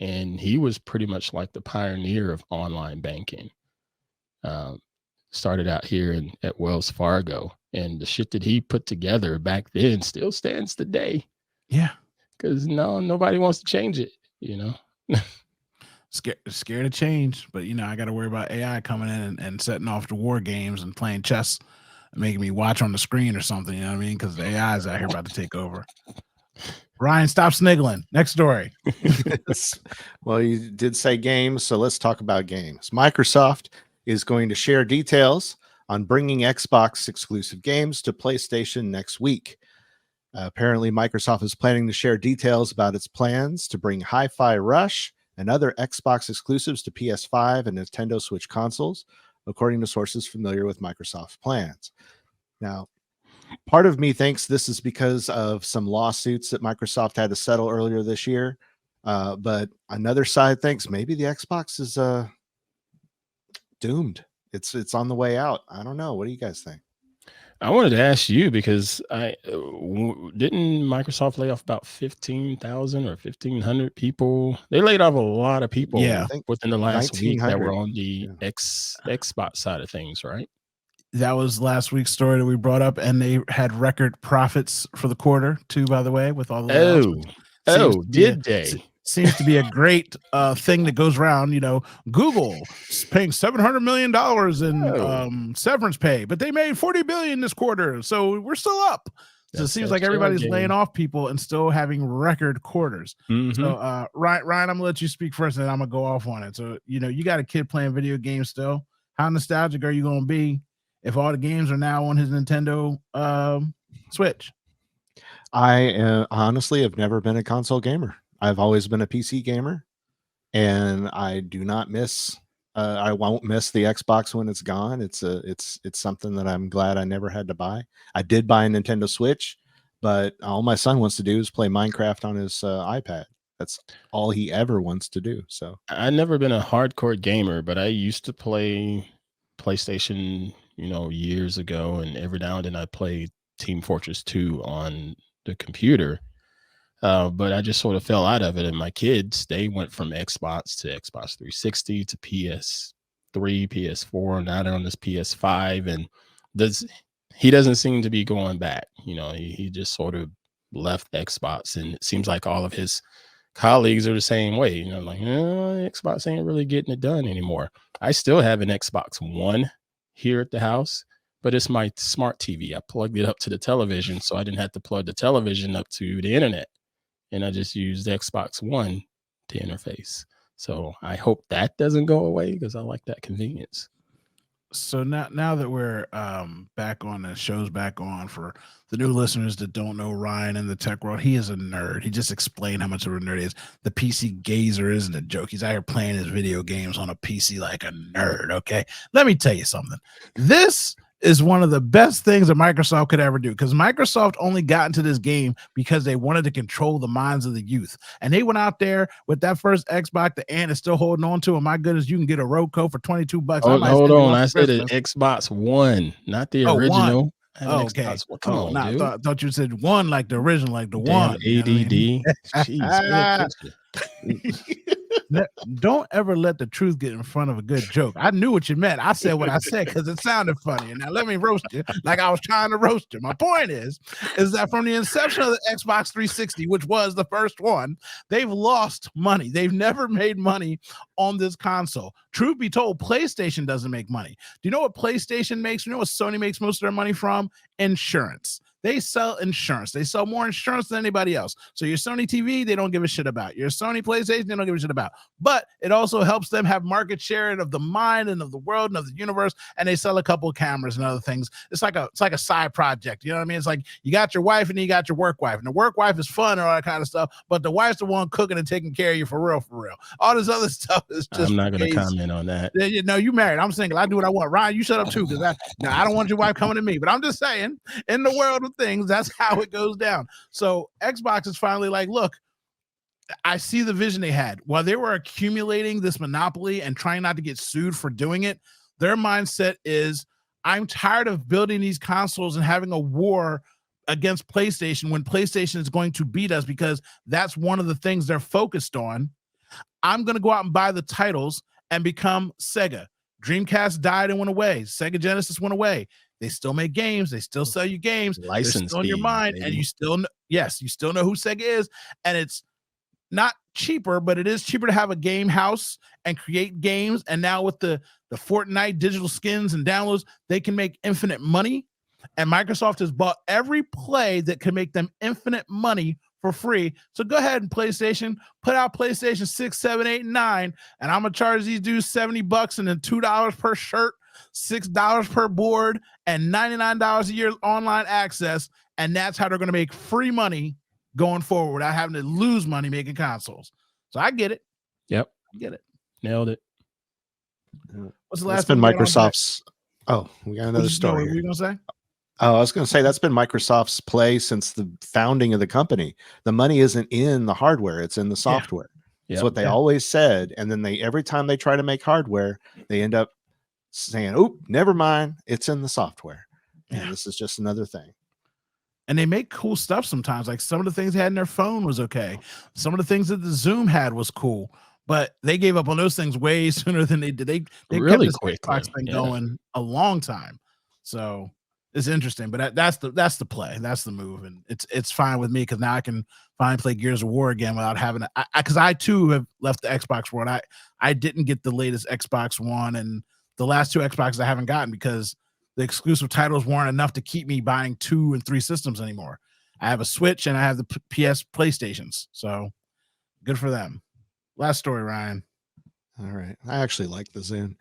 and he was pretty much like the pioneer of online banking. Started out here at Wells Fargo, and the shit that he put together back then still stands today. Yeah. Because nobody wants to change it, Scared of change, but I got to worry about AI coming in and setting off the war games and playing chess making me watch on the screen or something. You know what I mean? Because the AI is out here about to take over. Ryan, stop sniggling. Next story. Well, you did say games, so let's talk about games. Microsoft is going to share details on bringing Xbox exclusive games to PlayStation next week. Apparently, Microsoft is planning to share details about its plans to bring Hi-Fi Rush and other Xbox exclusives to PS5 and Nintendo Switch consoles, according to sources familiar with Microsoft's plans. Now, part of me thinks this is because of some lawsuits that Microsoft had to settle earlier this year. But another side thinks maybe the Xbox is doomed. It's on the way out. I don't know. What do you guys think? I wanted to ask you because didn't Microsoft lay off about 15,000 or 1,500 people? They laid off a lot of people within the last week that were on the Xbox side of things, right? That was last week's story that we brought up, and they had record profits for the quarter too, by the way, with all the did they? Seems to be a great thing that goes around. You know, Google is paying $700 million in severance pay, but they made $40 billion this quarter, so we're still up. So it seems like everybody's laying off people and still having record quarters. So Ryan, I'm gonna let you speak first, and then I'm gonna go off on it. So you know, you got a kid playing video games still. How nostalgic are you gonna be if all the games are now on his Nintendo Switch? I honestly have never been a console gamer. I've always been a PC gamer, and I do not miss. I won't miss the Xbox when it's gone. It's something that I'm glad I never had to buy. I did buy a Nintendo Switch, but all my son wants to do is play Minecraft on his iPad. That's all he ever wants to do. So I've never been a hardcore gamer, but I used to play PlayStation, you know, years ago, and every now and then I played Team Fortress 2 on the computer. But I just sort of fell out of it. And my kids, they went from Xbox to Xbox 360 to PS3, PS4. Now they're on this PS5. And he doesn't seem to be going back. You know, he just sort of left Xbox. And it seems like all of his colleagues are the same way. You know, like, Xbox ain't really getting it done anymore. I still have an Xbox One here at the house, but it's my smart TV. I plugged it up to the television, so I didn't have to plug the television up to the internet. And I just used Xbox One to interface. So I hope that doesn't go away because I like that convenience. So now that we're back on, the show's back on, for the new listeners that don't know Ryan in the tech world, he is a nerd. He just explained how much of a nerd he is. The PC gazer isn't a joke. He's out here playing his video games on a PC like a nerd, okay? Let me tell you something. This is one of the best things that Microsoft could ever do, because Microsoft only got into this game because they wanted to control the minds of the youth. And they went out there with that first Xbox the Ant is still holding on to. And my goodness, you can get a Roku for $22. Hold on. I said an Xbox One, not the original. Okay. Come on, dude. I thought you said one like the original, like the Damn one. ADD. Jeez, don't ever let the truth get in front of a good joke. I knew what you meant. I said what I said because it sounded funny. And now let me roast you like I was trying to roast you. My point is that from the inception of the Xbox 360, which was the first one, they've lost money. They've never made money on this console. Truth be told, PlayStation doesn't make money. Do you know what PlayStation makes? You know what Sony makes most of their money from? Insurance. They sell insurance. They sell more insurance than anybody else. So your Sony TV, they don't give a shit about. Your Sony PlayStation, they don't give a shit about. But it also helps them have market share of the mind and of the world and of the universe. And they sell a couple of cameras and other things. It's like a side project. You know what I mean? It's like you got your wife and then you got your work wife. And the work wife is fun and all that kind of stuff. But the wife's the one cooking and taking care of you for real. All this other stuff is just. I'm not going to comment on that. No, you married. I'm single. I do what I want. Ryan, you shut up too, because I don't want your wife coming to me. But I'm just saying, in the world of things, that's how it goes down. So Xbox is finally like, look, I see the vision they had. While they were accumulating this monopoly and trying not to get sued for doing it, their mindset is, I'm tired of building these consoles and having a war against PlayStation when PlayStation is going to beat us, because that's one of the things they're focused on. I'm going to go out and buy the titles and become Sega. Dreamcast died and went away. Sega Genesis went away. They still make games. They still sell you games. License on your mind, and you still know, you still know who Sega is. And it's not cheaper, but it is cheaper to have a game house and create games. And now with the Fortnite digital skins and downloads, they can make infinite money. and Microsoft has bought every play that can make them infinite money for free. So go ahead and PlayStation, put out PlayStation 6, 7, 8, and 9, and I'm gonna charge these dudes $70 and then $2 per shirt, $6 per board, and $99 a year online access. And that's how they're gonna make free money going forward without having to lose money making consoles. So I get it. Yep. I get it. Nailed it. What's the last been one Microsoft's? Oh, we got another story. What were you gonna say? Oh, I was going to say that's been Microsoft's play since the founding of the company. The money isn't in the hardware; it's in the software. That's what they always said. And then every time they try to make hardware, they end up saying, "Oh, never mind, it's in the software." And this is just another thing. And they make cool stuff sometimes. Like some of the things they had in their phone was okay. Some of the things that the Zoom had was cool, but they gave up on those things way sooner than they did. They really kept this quickly Xbox thing going a long time. So it's interesting, but that's the play. That's the move, and it's fine with me because now I can finally play Gears of War again without having to. Because I too have left the Xbox One. I didn't get the latest Xbox One, and the last two Xboxes I haven't gotten because the exclusive titles weren't enough to keep me buying 2 and 3 systems anymore. I have a Switch and I have the PS PlayStations, so good for them. Last story, Ryan. All right, I actually like the Zune.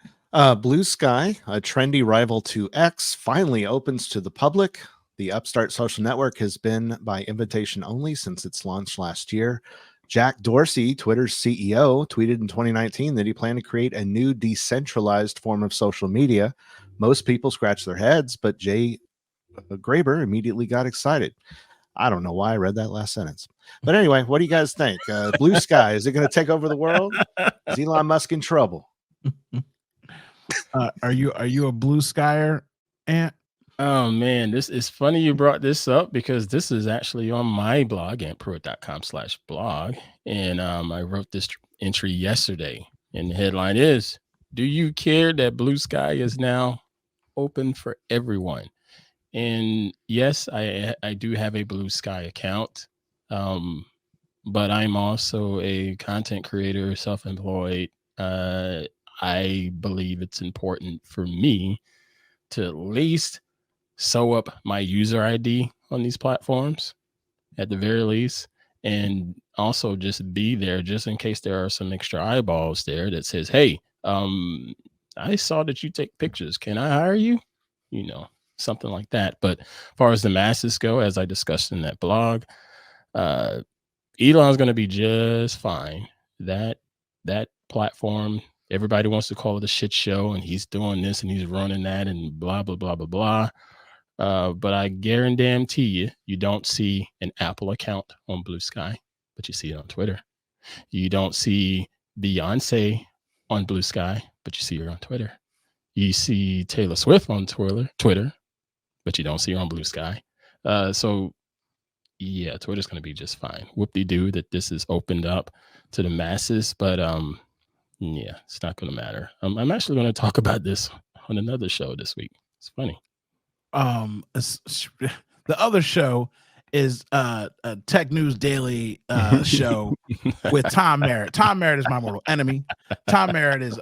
Blue Sky, a trendy rival to X, finally opens to the public. The upstart social network has been by invitation only since its launch last year. Jack Dorsey, Twitter's CEO, tweeted in 2019 that he planned to create a new decentralized form of social media. Most people scratch their heads, but Jay Graber immediately got excited. I don't know why I read that last sentence. But anyway, what do you guys think? Blue Sky, is it going to take over the world? Is Elon Musk in trouble? Are you a Blue Skyer, Ant? Oh man, this is funny you brought this up because this is actually on my blog, antpruitt.com/blog. And I wrote this entry yesterday. And the headline is, "Do you care that Blue Sky is now open for everyone?" And yes, I do have a Blue Sky account. But I'm also a content creator, self-employed. I believe it's important for me to at least sew up my user ID on these platforms at the very least, and also just be there just in case there are some extra eyeballs there that says, "Hey, I saw that you take pictures. Can I hire you?" You know, something like that. But as far as the masses go, as I discussed in that blog, Elon's going to be just fine. That platform, everybody wants to call it a shit show, and he's doing this and he's running that and blah, blah, blah, blah, blah. But I guarantee you don't see an Apple account on Blue Sky, but you see it on Twitter. You don't see Beyonce on Blue Sky, but you see her on Twitter. You see Taylor Swift on Twitter, but you don't see her on Blue Sky. So yeah, Twitter's going to be just fine. Whoop-de-doo that this is opened up to the masses, but yeah, it's not going to matter. I'm actually going to talk about this on another show this week. It's funny. The other show is a Tech News Daily show with Tom Merritt. Tom Merritt is my mortal enemy. Tom Merritt is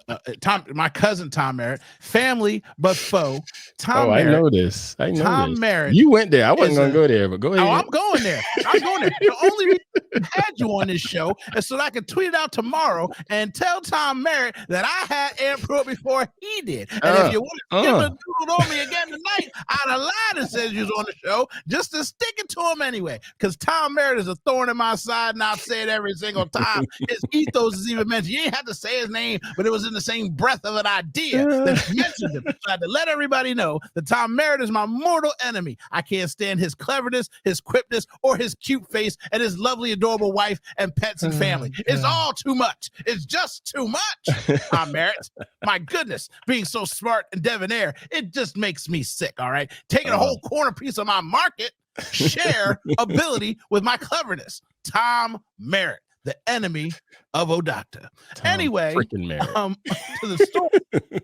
my cousin Tom Merritt, family but foe. Merritt, I know this. Tom Merritt. You went there. I wasn't going to go there, but go ahead. Oh, I'm going there. The only reason I had you on this show is so that I could tweet it out tomorrow and tell Tom Merritt that I had Ant Pruitt before he did. And if you want to give a doodle on me again tonight, I'd have lied and said you was on the show just to stick it to him anyway. Because Tom Merritt is a thorn in my side, and I'll say it every single time. His ethos is even mentioned. You ain't have to say his name, but it was in the same breath of an idea that you mentioned him. So I had to let everybody know that Tom Merritt is my mortal enemy. I can't stand his cleverness, his quipness, or his cute face, and his lovely, adorable wife and pets and family. It's all too much. It's just too much. Tom Merritt, my goodness, being so smart and debonair, it just makes me sick, all right? Taking a whole corner piece of my market share ability with my cleverness. Tom Merritt, the enemy of Odocta. Anyway, to the story,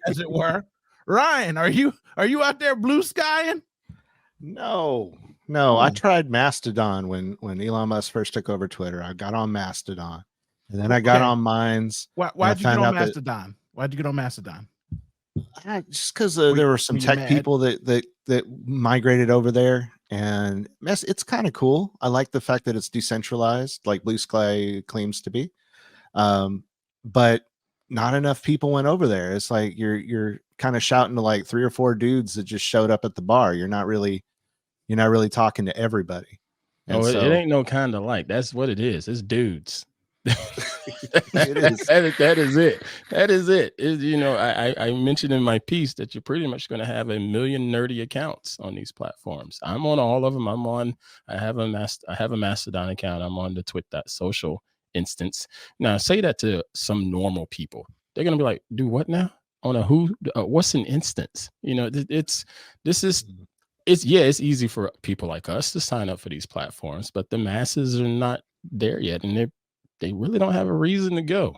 as it were. Ryan, are you out there blue skying? No. I tried Mastodon when Elon Musk first took over Twitter. I got on Mastodon, and then I got on Minds. Why'd you get on Mastodon? Why'd you get on Mastodon? Just because there were some tech people that migrated over there, and it's kind of cool. I like the fact that it's decentralized, like Blue Sky claims to be. But not enough people went over there. It's like you're kind of shouting to like 3 or 4 dudes that just showed up at the bar. You're not really talking to everybody. And it ain't no kind of like. That's what it is. It's dudes. It is. That is it. That is it. I mentioned in my piece that you're pretty much going to have 1 million nerdy accounts on these platforms. I'm on all of them. I have a Mastodon account. I'm on the twit.social instance. Now say that to some normal people. They're going to be like, do what now? On a who? What's an instance? It's easy for people like us to sign up for these platforms, but the masses are not there yet, and they really don't have a reason to go.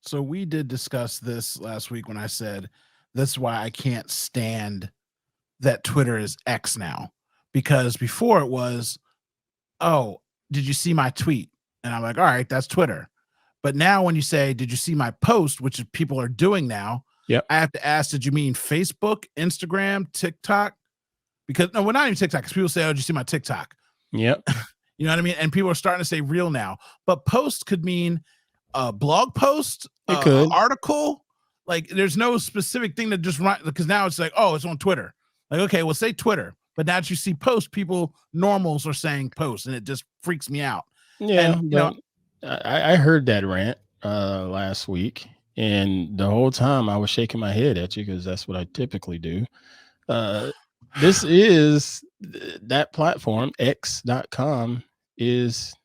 So we did discuss this last week when I said that's why I can't stand that Twitter is X now, because before it was, oh, did you see my tweet? And I'm like, all right, that's Twitter. But now when you say, did you see my post, which people are doing now, yep. I have to ask, did you mean Facebook, Instagram, TikTok? Because no, we're not even TikTok, because people say, oh, did you see my TikTok? Yep. You know what I mean? And people are starting to say real now. But post could mean a blog post, an article. Like there's no specific thing that just run, because now it's like, oh, it's on Twitter. Like, okay, well, say Twitter. But now that you see post, people, normals are saying post, and it just freaks me out. Yeah, and, I heard that rant last week, and the whole time I was shaking my head at you because that's what I typically do. This is that platform, X.com, is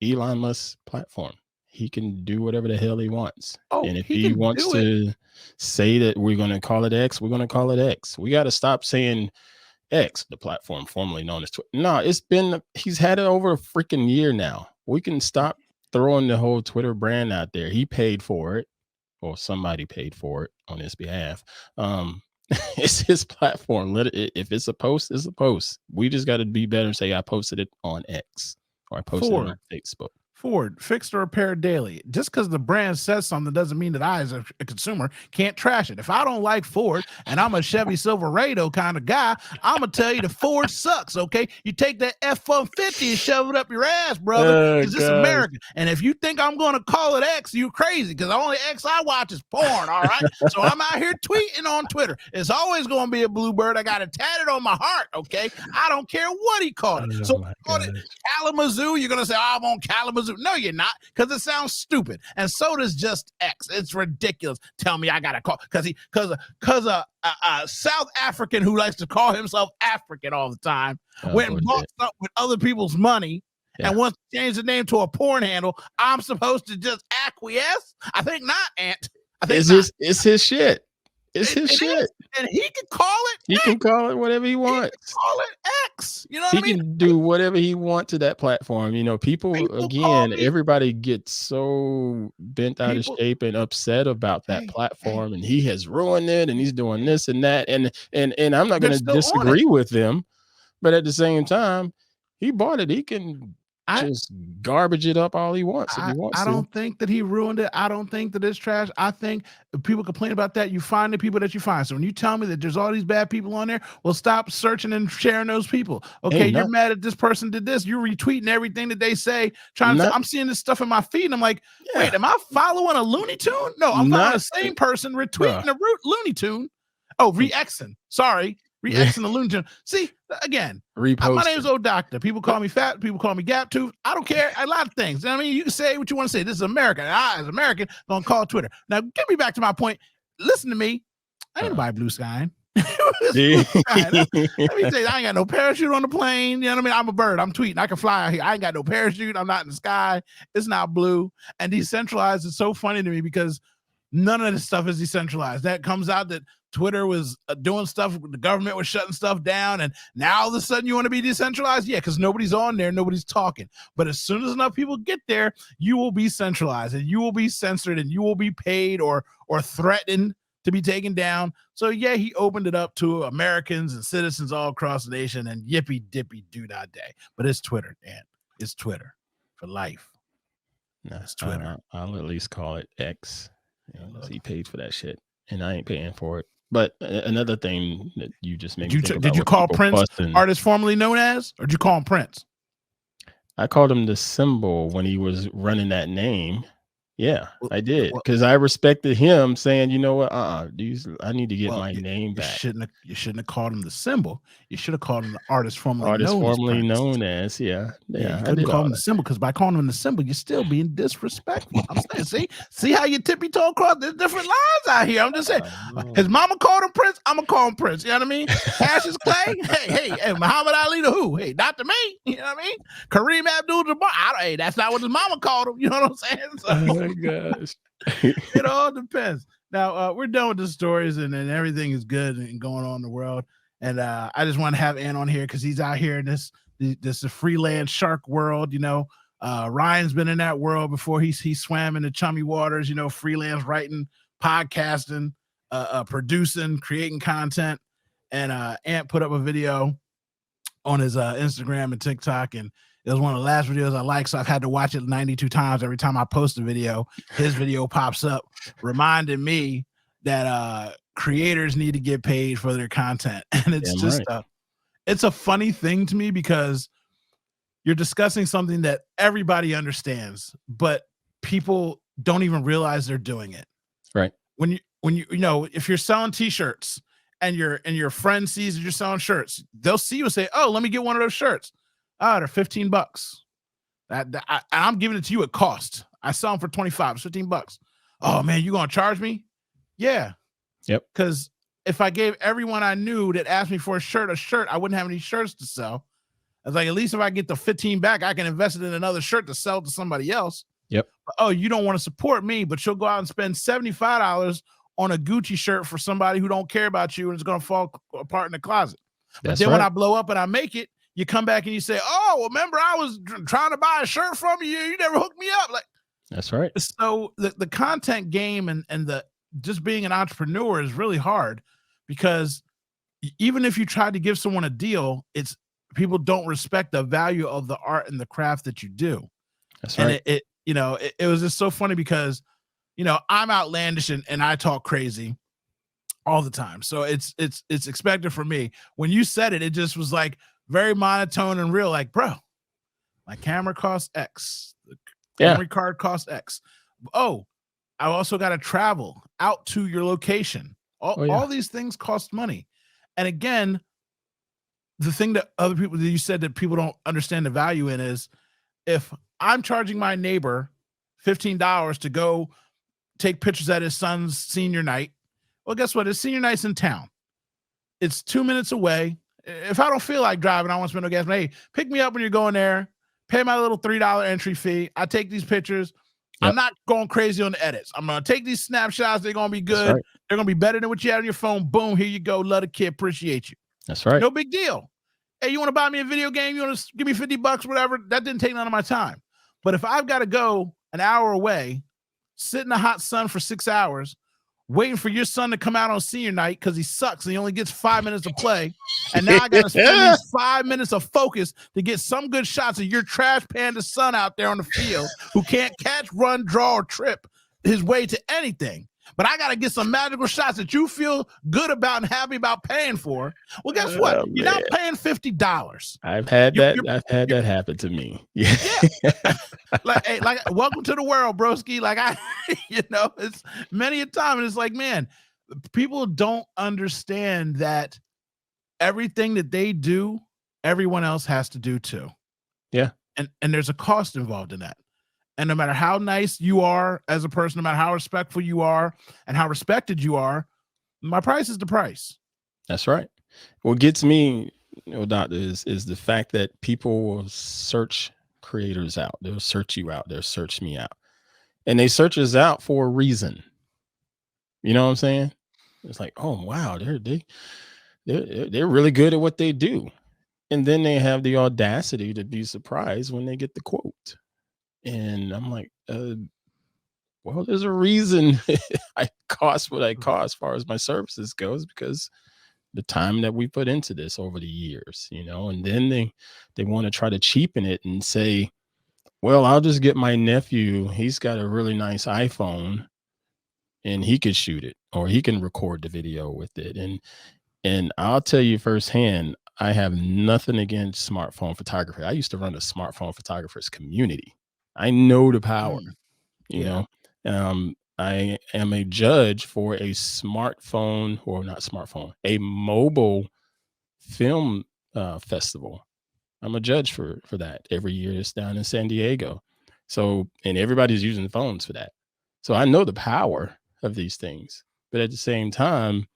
Elon Musk's platform. He can do whatever the hell he wants. And if he wants to say that we're going to call it X, we're going to call it X. We got to stop saying X, the platform formerly known as Twitter. No, he's had it over a freaking year now. We can stop throwing the whole Twitter brand out there. He paid for it, or somebody paid for it on his behalf. It's his platform. If it's a post, it's a post. We just got to be better and say I posted it on X, or I posted it on Facebook. Ford, fixed or repaired daily. Just because the brand says something doesn't mean that I, as a consumer, can't trash it. If I don't like Ford and I'm a Chevy Silverado kind of guy, I'm going to tell you the Ford sucks, okay? You take that F-150 and shove it up your ass, brother, because this is America. And if you think I'm going to call it X, you crazy, because the only X I watch is porn, all right? So I'm out here tweeting on Twitter. It's always going to be a bluebird. I got it tatted on my heart, okay? I don't care what he called it. So called it Kalamazoo, you're going to say, oh, I'm on Kalamazoo. No, you're not, because it sounds stupid. And so does just X. It's ridiculous. Tell me I got to call because a South African who likes to call himself African all the time went and bought something with other people's money and wants to change the name to a porn handle. I'm supposed to just acquiesce? I think not, Ant. It's his shit. It's his shit. And he can call it He can call it whatever he wants. He can call it X. You know what I mean? He can do whatever he wants to that platform. People again, everybody gets so bent out of shape and upset about that platform, and he has ruined it, and he's doing this and that. And I'm not going to disagree with them, but at the same time, he bought it. He can just garbage it up all he wants if he wants to. I don't think that he ruined it. I don't think that it's trash. I think if people complain about that, you find the people that you find. So when you tell me that there's all these bad people on there, well, stop searching and sharing those people. Okay, you're mad at this person did this. You're retweeting everything that they say. I'm seeing this stuff in my feed, and I'm like, wait, am I following a Looney Tune? No, I'm following the same person retweeting a Looney Tune. Oh, re-Xing. Sorry. Re-Xing the Looney Tune. See, again, my name's Old Doctor. People call me fat. People call me gap tooth. I don't care. A lot of things. I mean, you can say what you want to say. This is America. And I, as American, gonna call Twitter. Now, get me back to my point. Listen to me. I ain't nobody blue sky. Let me tell you, I ain't got no parachute on the plane. You know what I mean? I'm a bird. I'm tweeting. I can fly out here. I ain't got no parachute. I'm not in the sky. It's not blue. And decentralized is so funny to me because none of this stuff is decentralized. That comes out that Twitter was doing stuff, the government was shutting stuff down, and now all of a sudden you want to be decentralized? Yeah, because nobody's on there, nobody's talking. But as soon as enough people get there, you will be centralized, and you will be censored, and you will be paid or threatened to be taken down. So yeah, he opened it up to Americans and citizens all across the nation, and yippee dippy do not day. But it's Twitter, Dan. It's Twitter for life. No, it's Twitter. I'll at least call it X. He paid for that shit. and I ain't paying for it. But another thing that you just made me think about, did you call Prince artist formerly known as, or did you call him Prince? I called him the symbol when he was running that name. Yeah, I did, because I respected him saying, you know what, I need to get my name back. You shouldn't have called him the symbol. You should have called him the artist formerly known as. Yeah, you couldn't call him the symbol, because by calling him the symbol, you're still being disrespectful. I'm saying, see how you tippy toe across. There's different lines out here. I'm just saying, his mama called him Prince, I'm gonna call him Prince. You know what I mean? Cassius Clay, hey, Muhammad Ali the who? Hey, not to me. You know what I mean? Kareem Abdul-Jabbar. Hey, that's not what his mama called him. You know what I'm saying? So, oh my gosh. It all depends. Now we're done with the stories, and everything is good and going on in the world. And I just want to have Ant on here because he's out here in this freelance shark world. You know, Ryan's been in that world before. He swam in the chummy waters. You know, freelance writing, podcasting, producing, creating content. And Ant put up a video on his Instagram and TikTok, and it was one of the last videos I liked, so I've had to watch it 92 times. Every time I post a video, his video pops up, reminding me that creators need to get paid for their content. And it's it's a funny thing to me, because you're discussing something that everybody understands, but people don't even realize they're doing it. Right. When you know, if you're selling t-shirts and your friend sees that you're selling shirts, they'll see you and say, "Oh, let me get one of those shirts." They're $15. I'm giving it to you at cost. I sell them for $25, $15. Oh man, you gonna charge me? Yeah. Yep. Because if I gave everyone I knew that asked me for a shirt, I wouldn't have any shirts to sell. I was like, at least if I get the 15 back, I can invest it in another shirt to sell to somebody else. Yep. Oh, you don't want to support me, but you'll go out and spend $75 on a Gucci shirt for somebody who don't care about you and it's gonna fall apart in the closet. But then when I blow up and I make it, you come back and you say, "Oh, well, remember I was trying to buy a shirt from you. You never hooked me up." Like, that's right. So the content game and the just being an entrepreneur is really hard, because even if you try to give someone a deal, it's people don't respect the value of the art and the craft that you do. That's right. And it was just so funny because, you know, I'm outlandish and I talk crazy all the time. So it's expected from me. When you said it, it just was like very monotone and real, like, bro, my camera costs X, the memory card costs X. Oh, I also got to travel out to your location. All these things cost money. And again, the thing that other people that you said that people don't understand the value in is, if I'm charging my neighbor $15 to go take pictures at his son's senior night, well, guess what? His senior night's in town. It's 2 minutes away. If I don't feel like driving, I want to spend no gas. Hey, pick me up when you're going there. Pay my little $3 entry fee. I take these pictures. Yep. I'm not going crazy on the edits. I'm going to take these snapshots. They're going to be good. Right. They're going to be better than what you have on your phone. Boom, here you go. Love the kid. Appreciate you. That's right. No big deal. Hey, you want to buy me a video game? You want to give me $50, whatever? That didn't take none of my time. But if I've got to go an hour away, sit in the hot sun for 6 hours, waiting for your son to come out on senior night because he sucks and he only gets 5 minutes of play, and now I got to spend these 5 minutes of focus to get some good shots of your trash panda son out there on the field who can't catch, run, draw, or trip his way to anything. But I got to get some magical shots that you feel good about and happy about paying for. Well, guess what? You're not paying $50. I've had that happen to me. Yeah. like welcome to the world, broski. Like it's many a time, and it's like, man, people don't understand that everything that they do, everyone else has to do too. Yeah. And there's a cost involved in that. And no matter how nice you are as a person, no matter how respectful you are and how respected you are, my price is the price. That's right. What gets me, Doctor, is the fact that people will search creators out. They'll search you out. They'll search me out. And they search us out for a reason. You know what I'm saying? It's like, oh, wow, they're really good at what they do. And then they have the audacity to be surprised when they get the quote. And I'm like, well, there's a reason I cost what I cost as far as my services goes, because the time that we put into this over the years, and then they want to try to cheapen it and say, well, I'll just get my nephew. He's got a really nice iPhone. and he could shoot it, or he can record the video with it. And I'll tell you firsthand, I have nothing against smartphone photography. I used to run a smartphone photographers community. I know the power, you know. I am a judge for a smartphone, or not smartphone, a mobile film festival. I'm a judge for that every year. It's down in San Diego. So, and everybody's using phones for that. So I know the power of these things, but at the same time,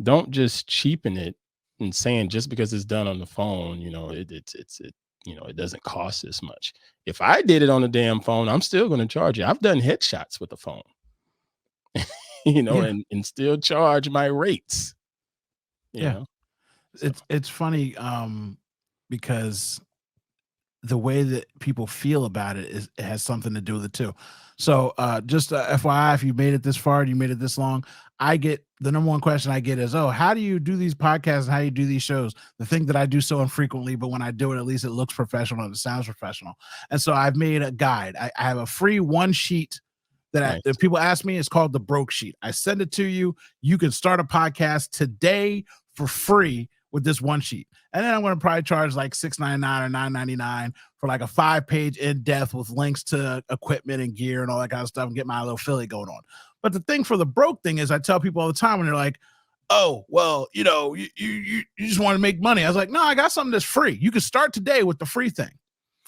don't just cheapen it and saying just because it's done on the phone, you know, it doesn't cost this much. If I did it on a damn phone, I'm still going to charge you. I've done headshots with the phone, you know, and still charge my rates. You know? So. It's funny because the way that people feel about it has something to do with it too. So just FYI, if you made it this far and you made it this long, I get the number one question I get is, oh, how do you do these podcasts and how do you do these shows? The thing that I do so infrequently, but when I do it, at least it looks professional and it sounds professional. And so I've made a guide. I have a free one sheet that if people ask me, it's called the Broke Sheet. I send it to you. You can start a podcast today for free with this one sheet. And then I'm going to probably charge like $6.99 or $9.99 for like a 5-page in-depth with links to equipment and gear and all that kind of stuff, and get my little affiliate going on. But the thing for the broke thing is, I tell people all the time when they're like, oh, well, you know, you just want to make money. I was like, no, I got something that's free. You can start today with the free thing.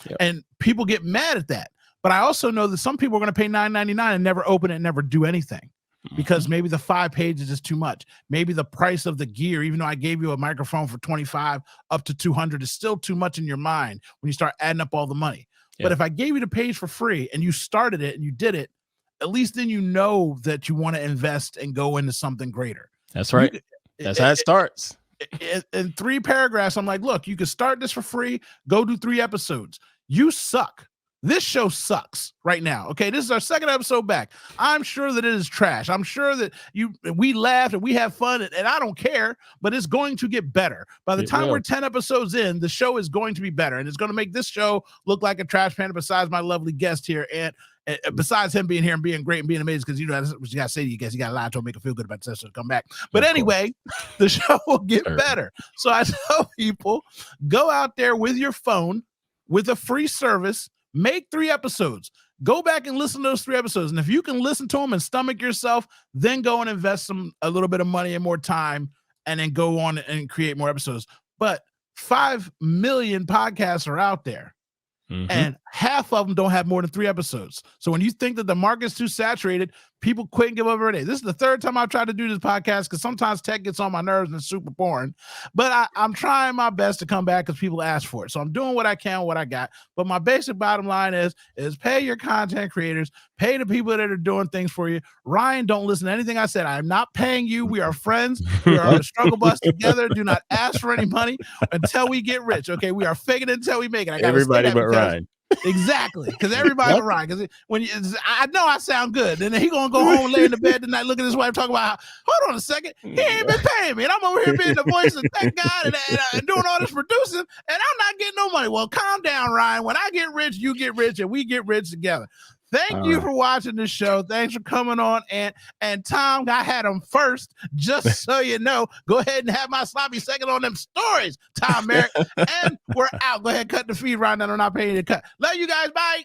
Yep. And people get mad at that. But I also know that some people are going to pay $9.99 and never open it and never do anything. Because maybe the 5 pages is too much. Maybe the price of the gear, even though I gave you a microphone for $25 up to $200, is still too much in your mind when you start adding up all the money. Yeah. But if I gave you the page for free and you started it and you did it, at least then you know that you want to invest and go into something greater. That's right. That's how it starts. In 3 paragraphs, I'm like, look, you can start this for free. Go do 3 episodes. You suck. This show sucks right now. Okay, this is our 2nd episode back. I'm sure that it is trash. I'm sure that we laughed and we have fun, and I don't care, but it's going to get better. By the time we're 10 episodes in, the show is going to be better, and it's going to make this show look like a trash pan besides my lovely guest here, and besides him being here and being great and being amazing, because you know that's what you got to say to you guys. You got to lie to him, make him feel good about the session, come back. But anyway, the show will get better. So I tell people, go out there with your phone with a free service. Make 3 episodes. Go back and listen to those 3 episodes. And if you can listen to them and stomach yourself, then go and invest a little bit of money and more time, and then go on and create more episodes. But 5 million podcasts are out there, and half of them don't have more than 3 episodes. So when you think that the market's too saturated, people quit and give up every day. This is the 3rd time I've tried to do this podcast, because sometimes tech gets on my nerves and it's super boring. But I'm trying my best to come back because people ask for it. So I'm doing what I can, what I got. But my basic bottom line is pay your content creators, pay the people that are doing things for you. Ryan, don't listen to anything I said. I am not paying you. We are friends. We are on a struggle bus together. Do not ask for any money until we get rich. Okay, we are faking it until we make it. Everybody but Ryan. Exactly, because everybody but Ryan. Because I know I sound good, and then he gonna go home and lay in the bed tonight, look at his wife, talk about, hold on a second, he ain't been paying me, and I'm over here being the voice of that guy and doing all this producing, and I'm not getting no money. Well, calm down, Ryan. When I get rich, you get rich, and we get rich together. Thank you for watching the show. Thanks for coming on. And Tom, I had him first, just so you know. Go ahead and have my sloppy second on them stories, Tom Merrick. And we're out. Go ahead, cut the feed right now. I'm not paying you to cut. Love you guys. Bye.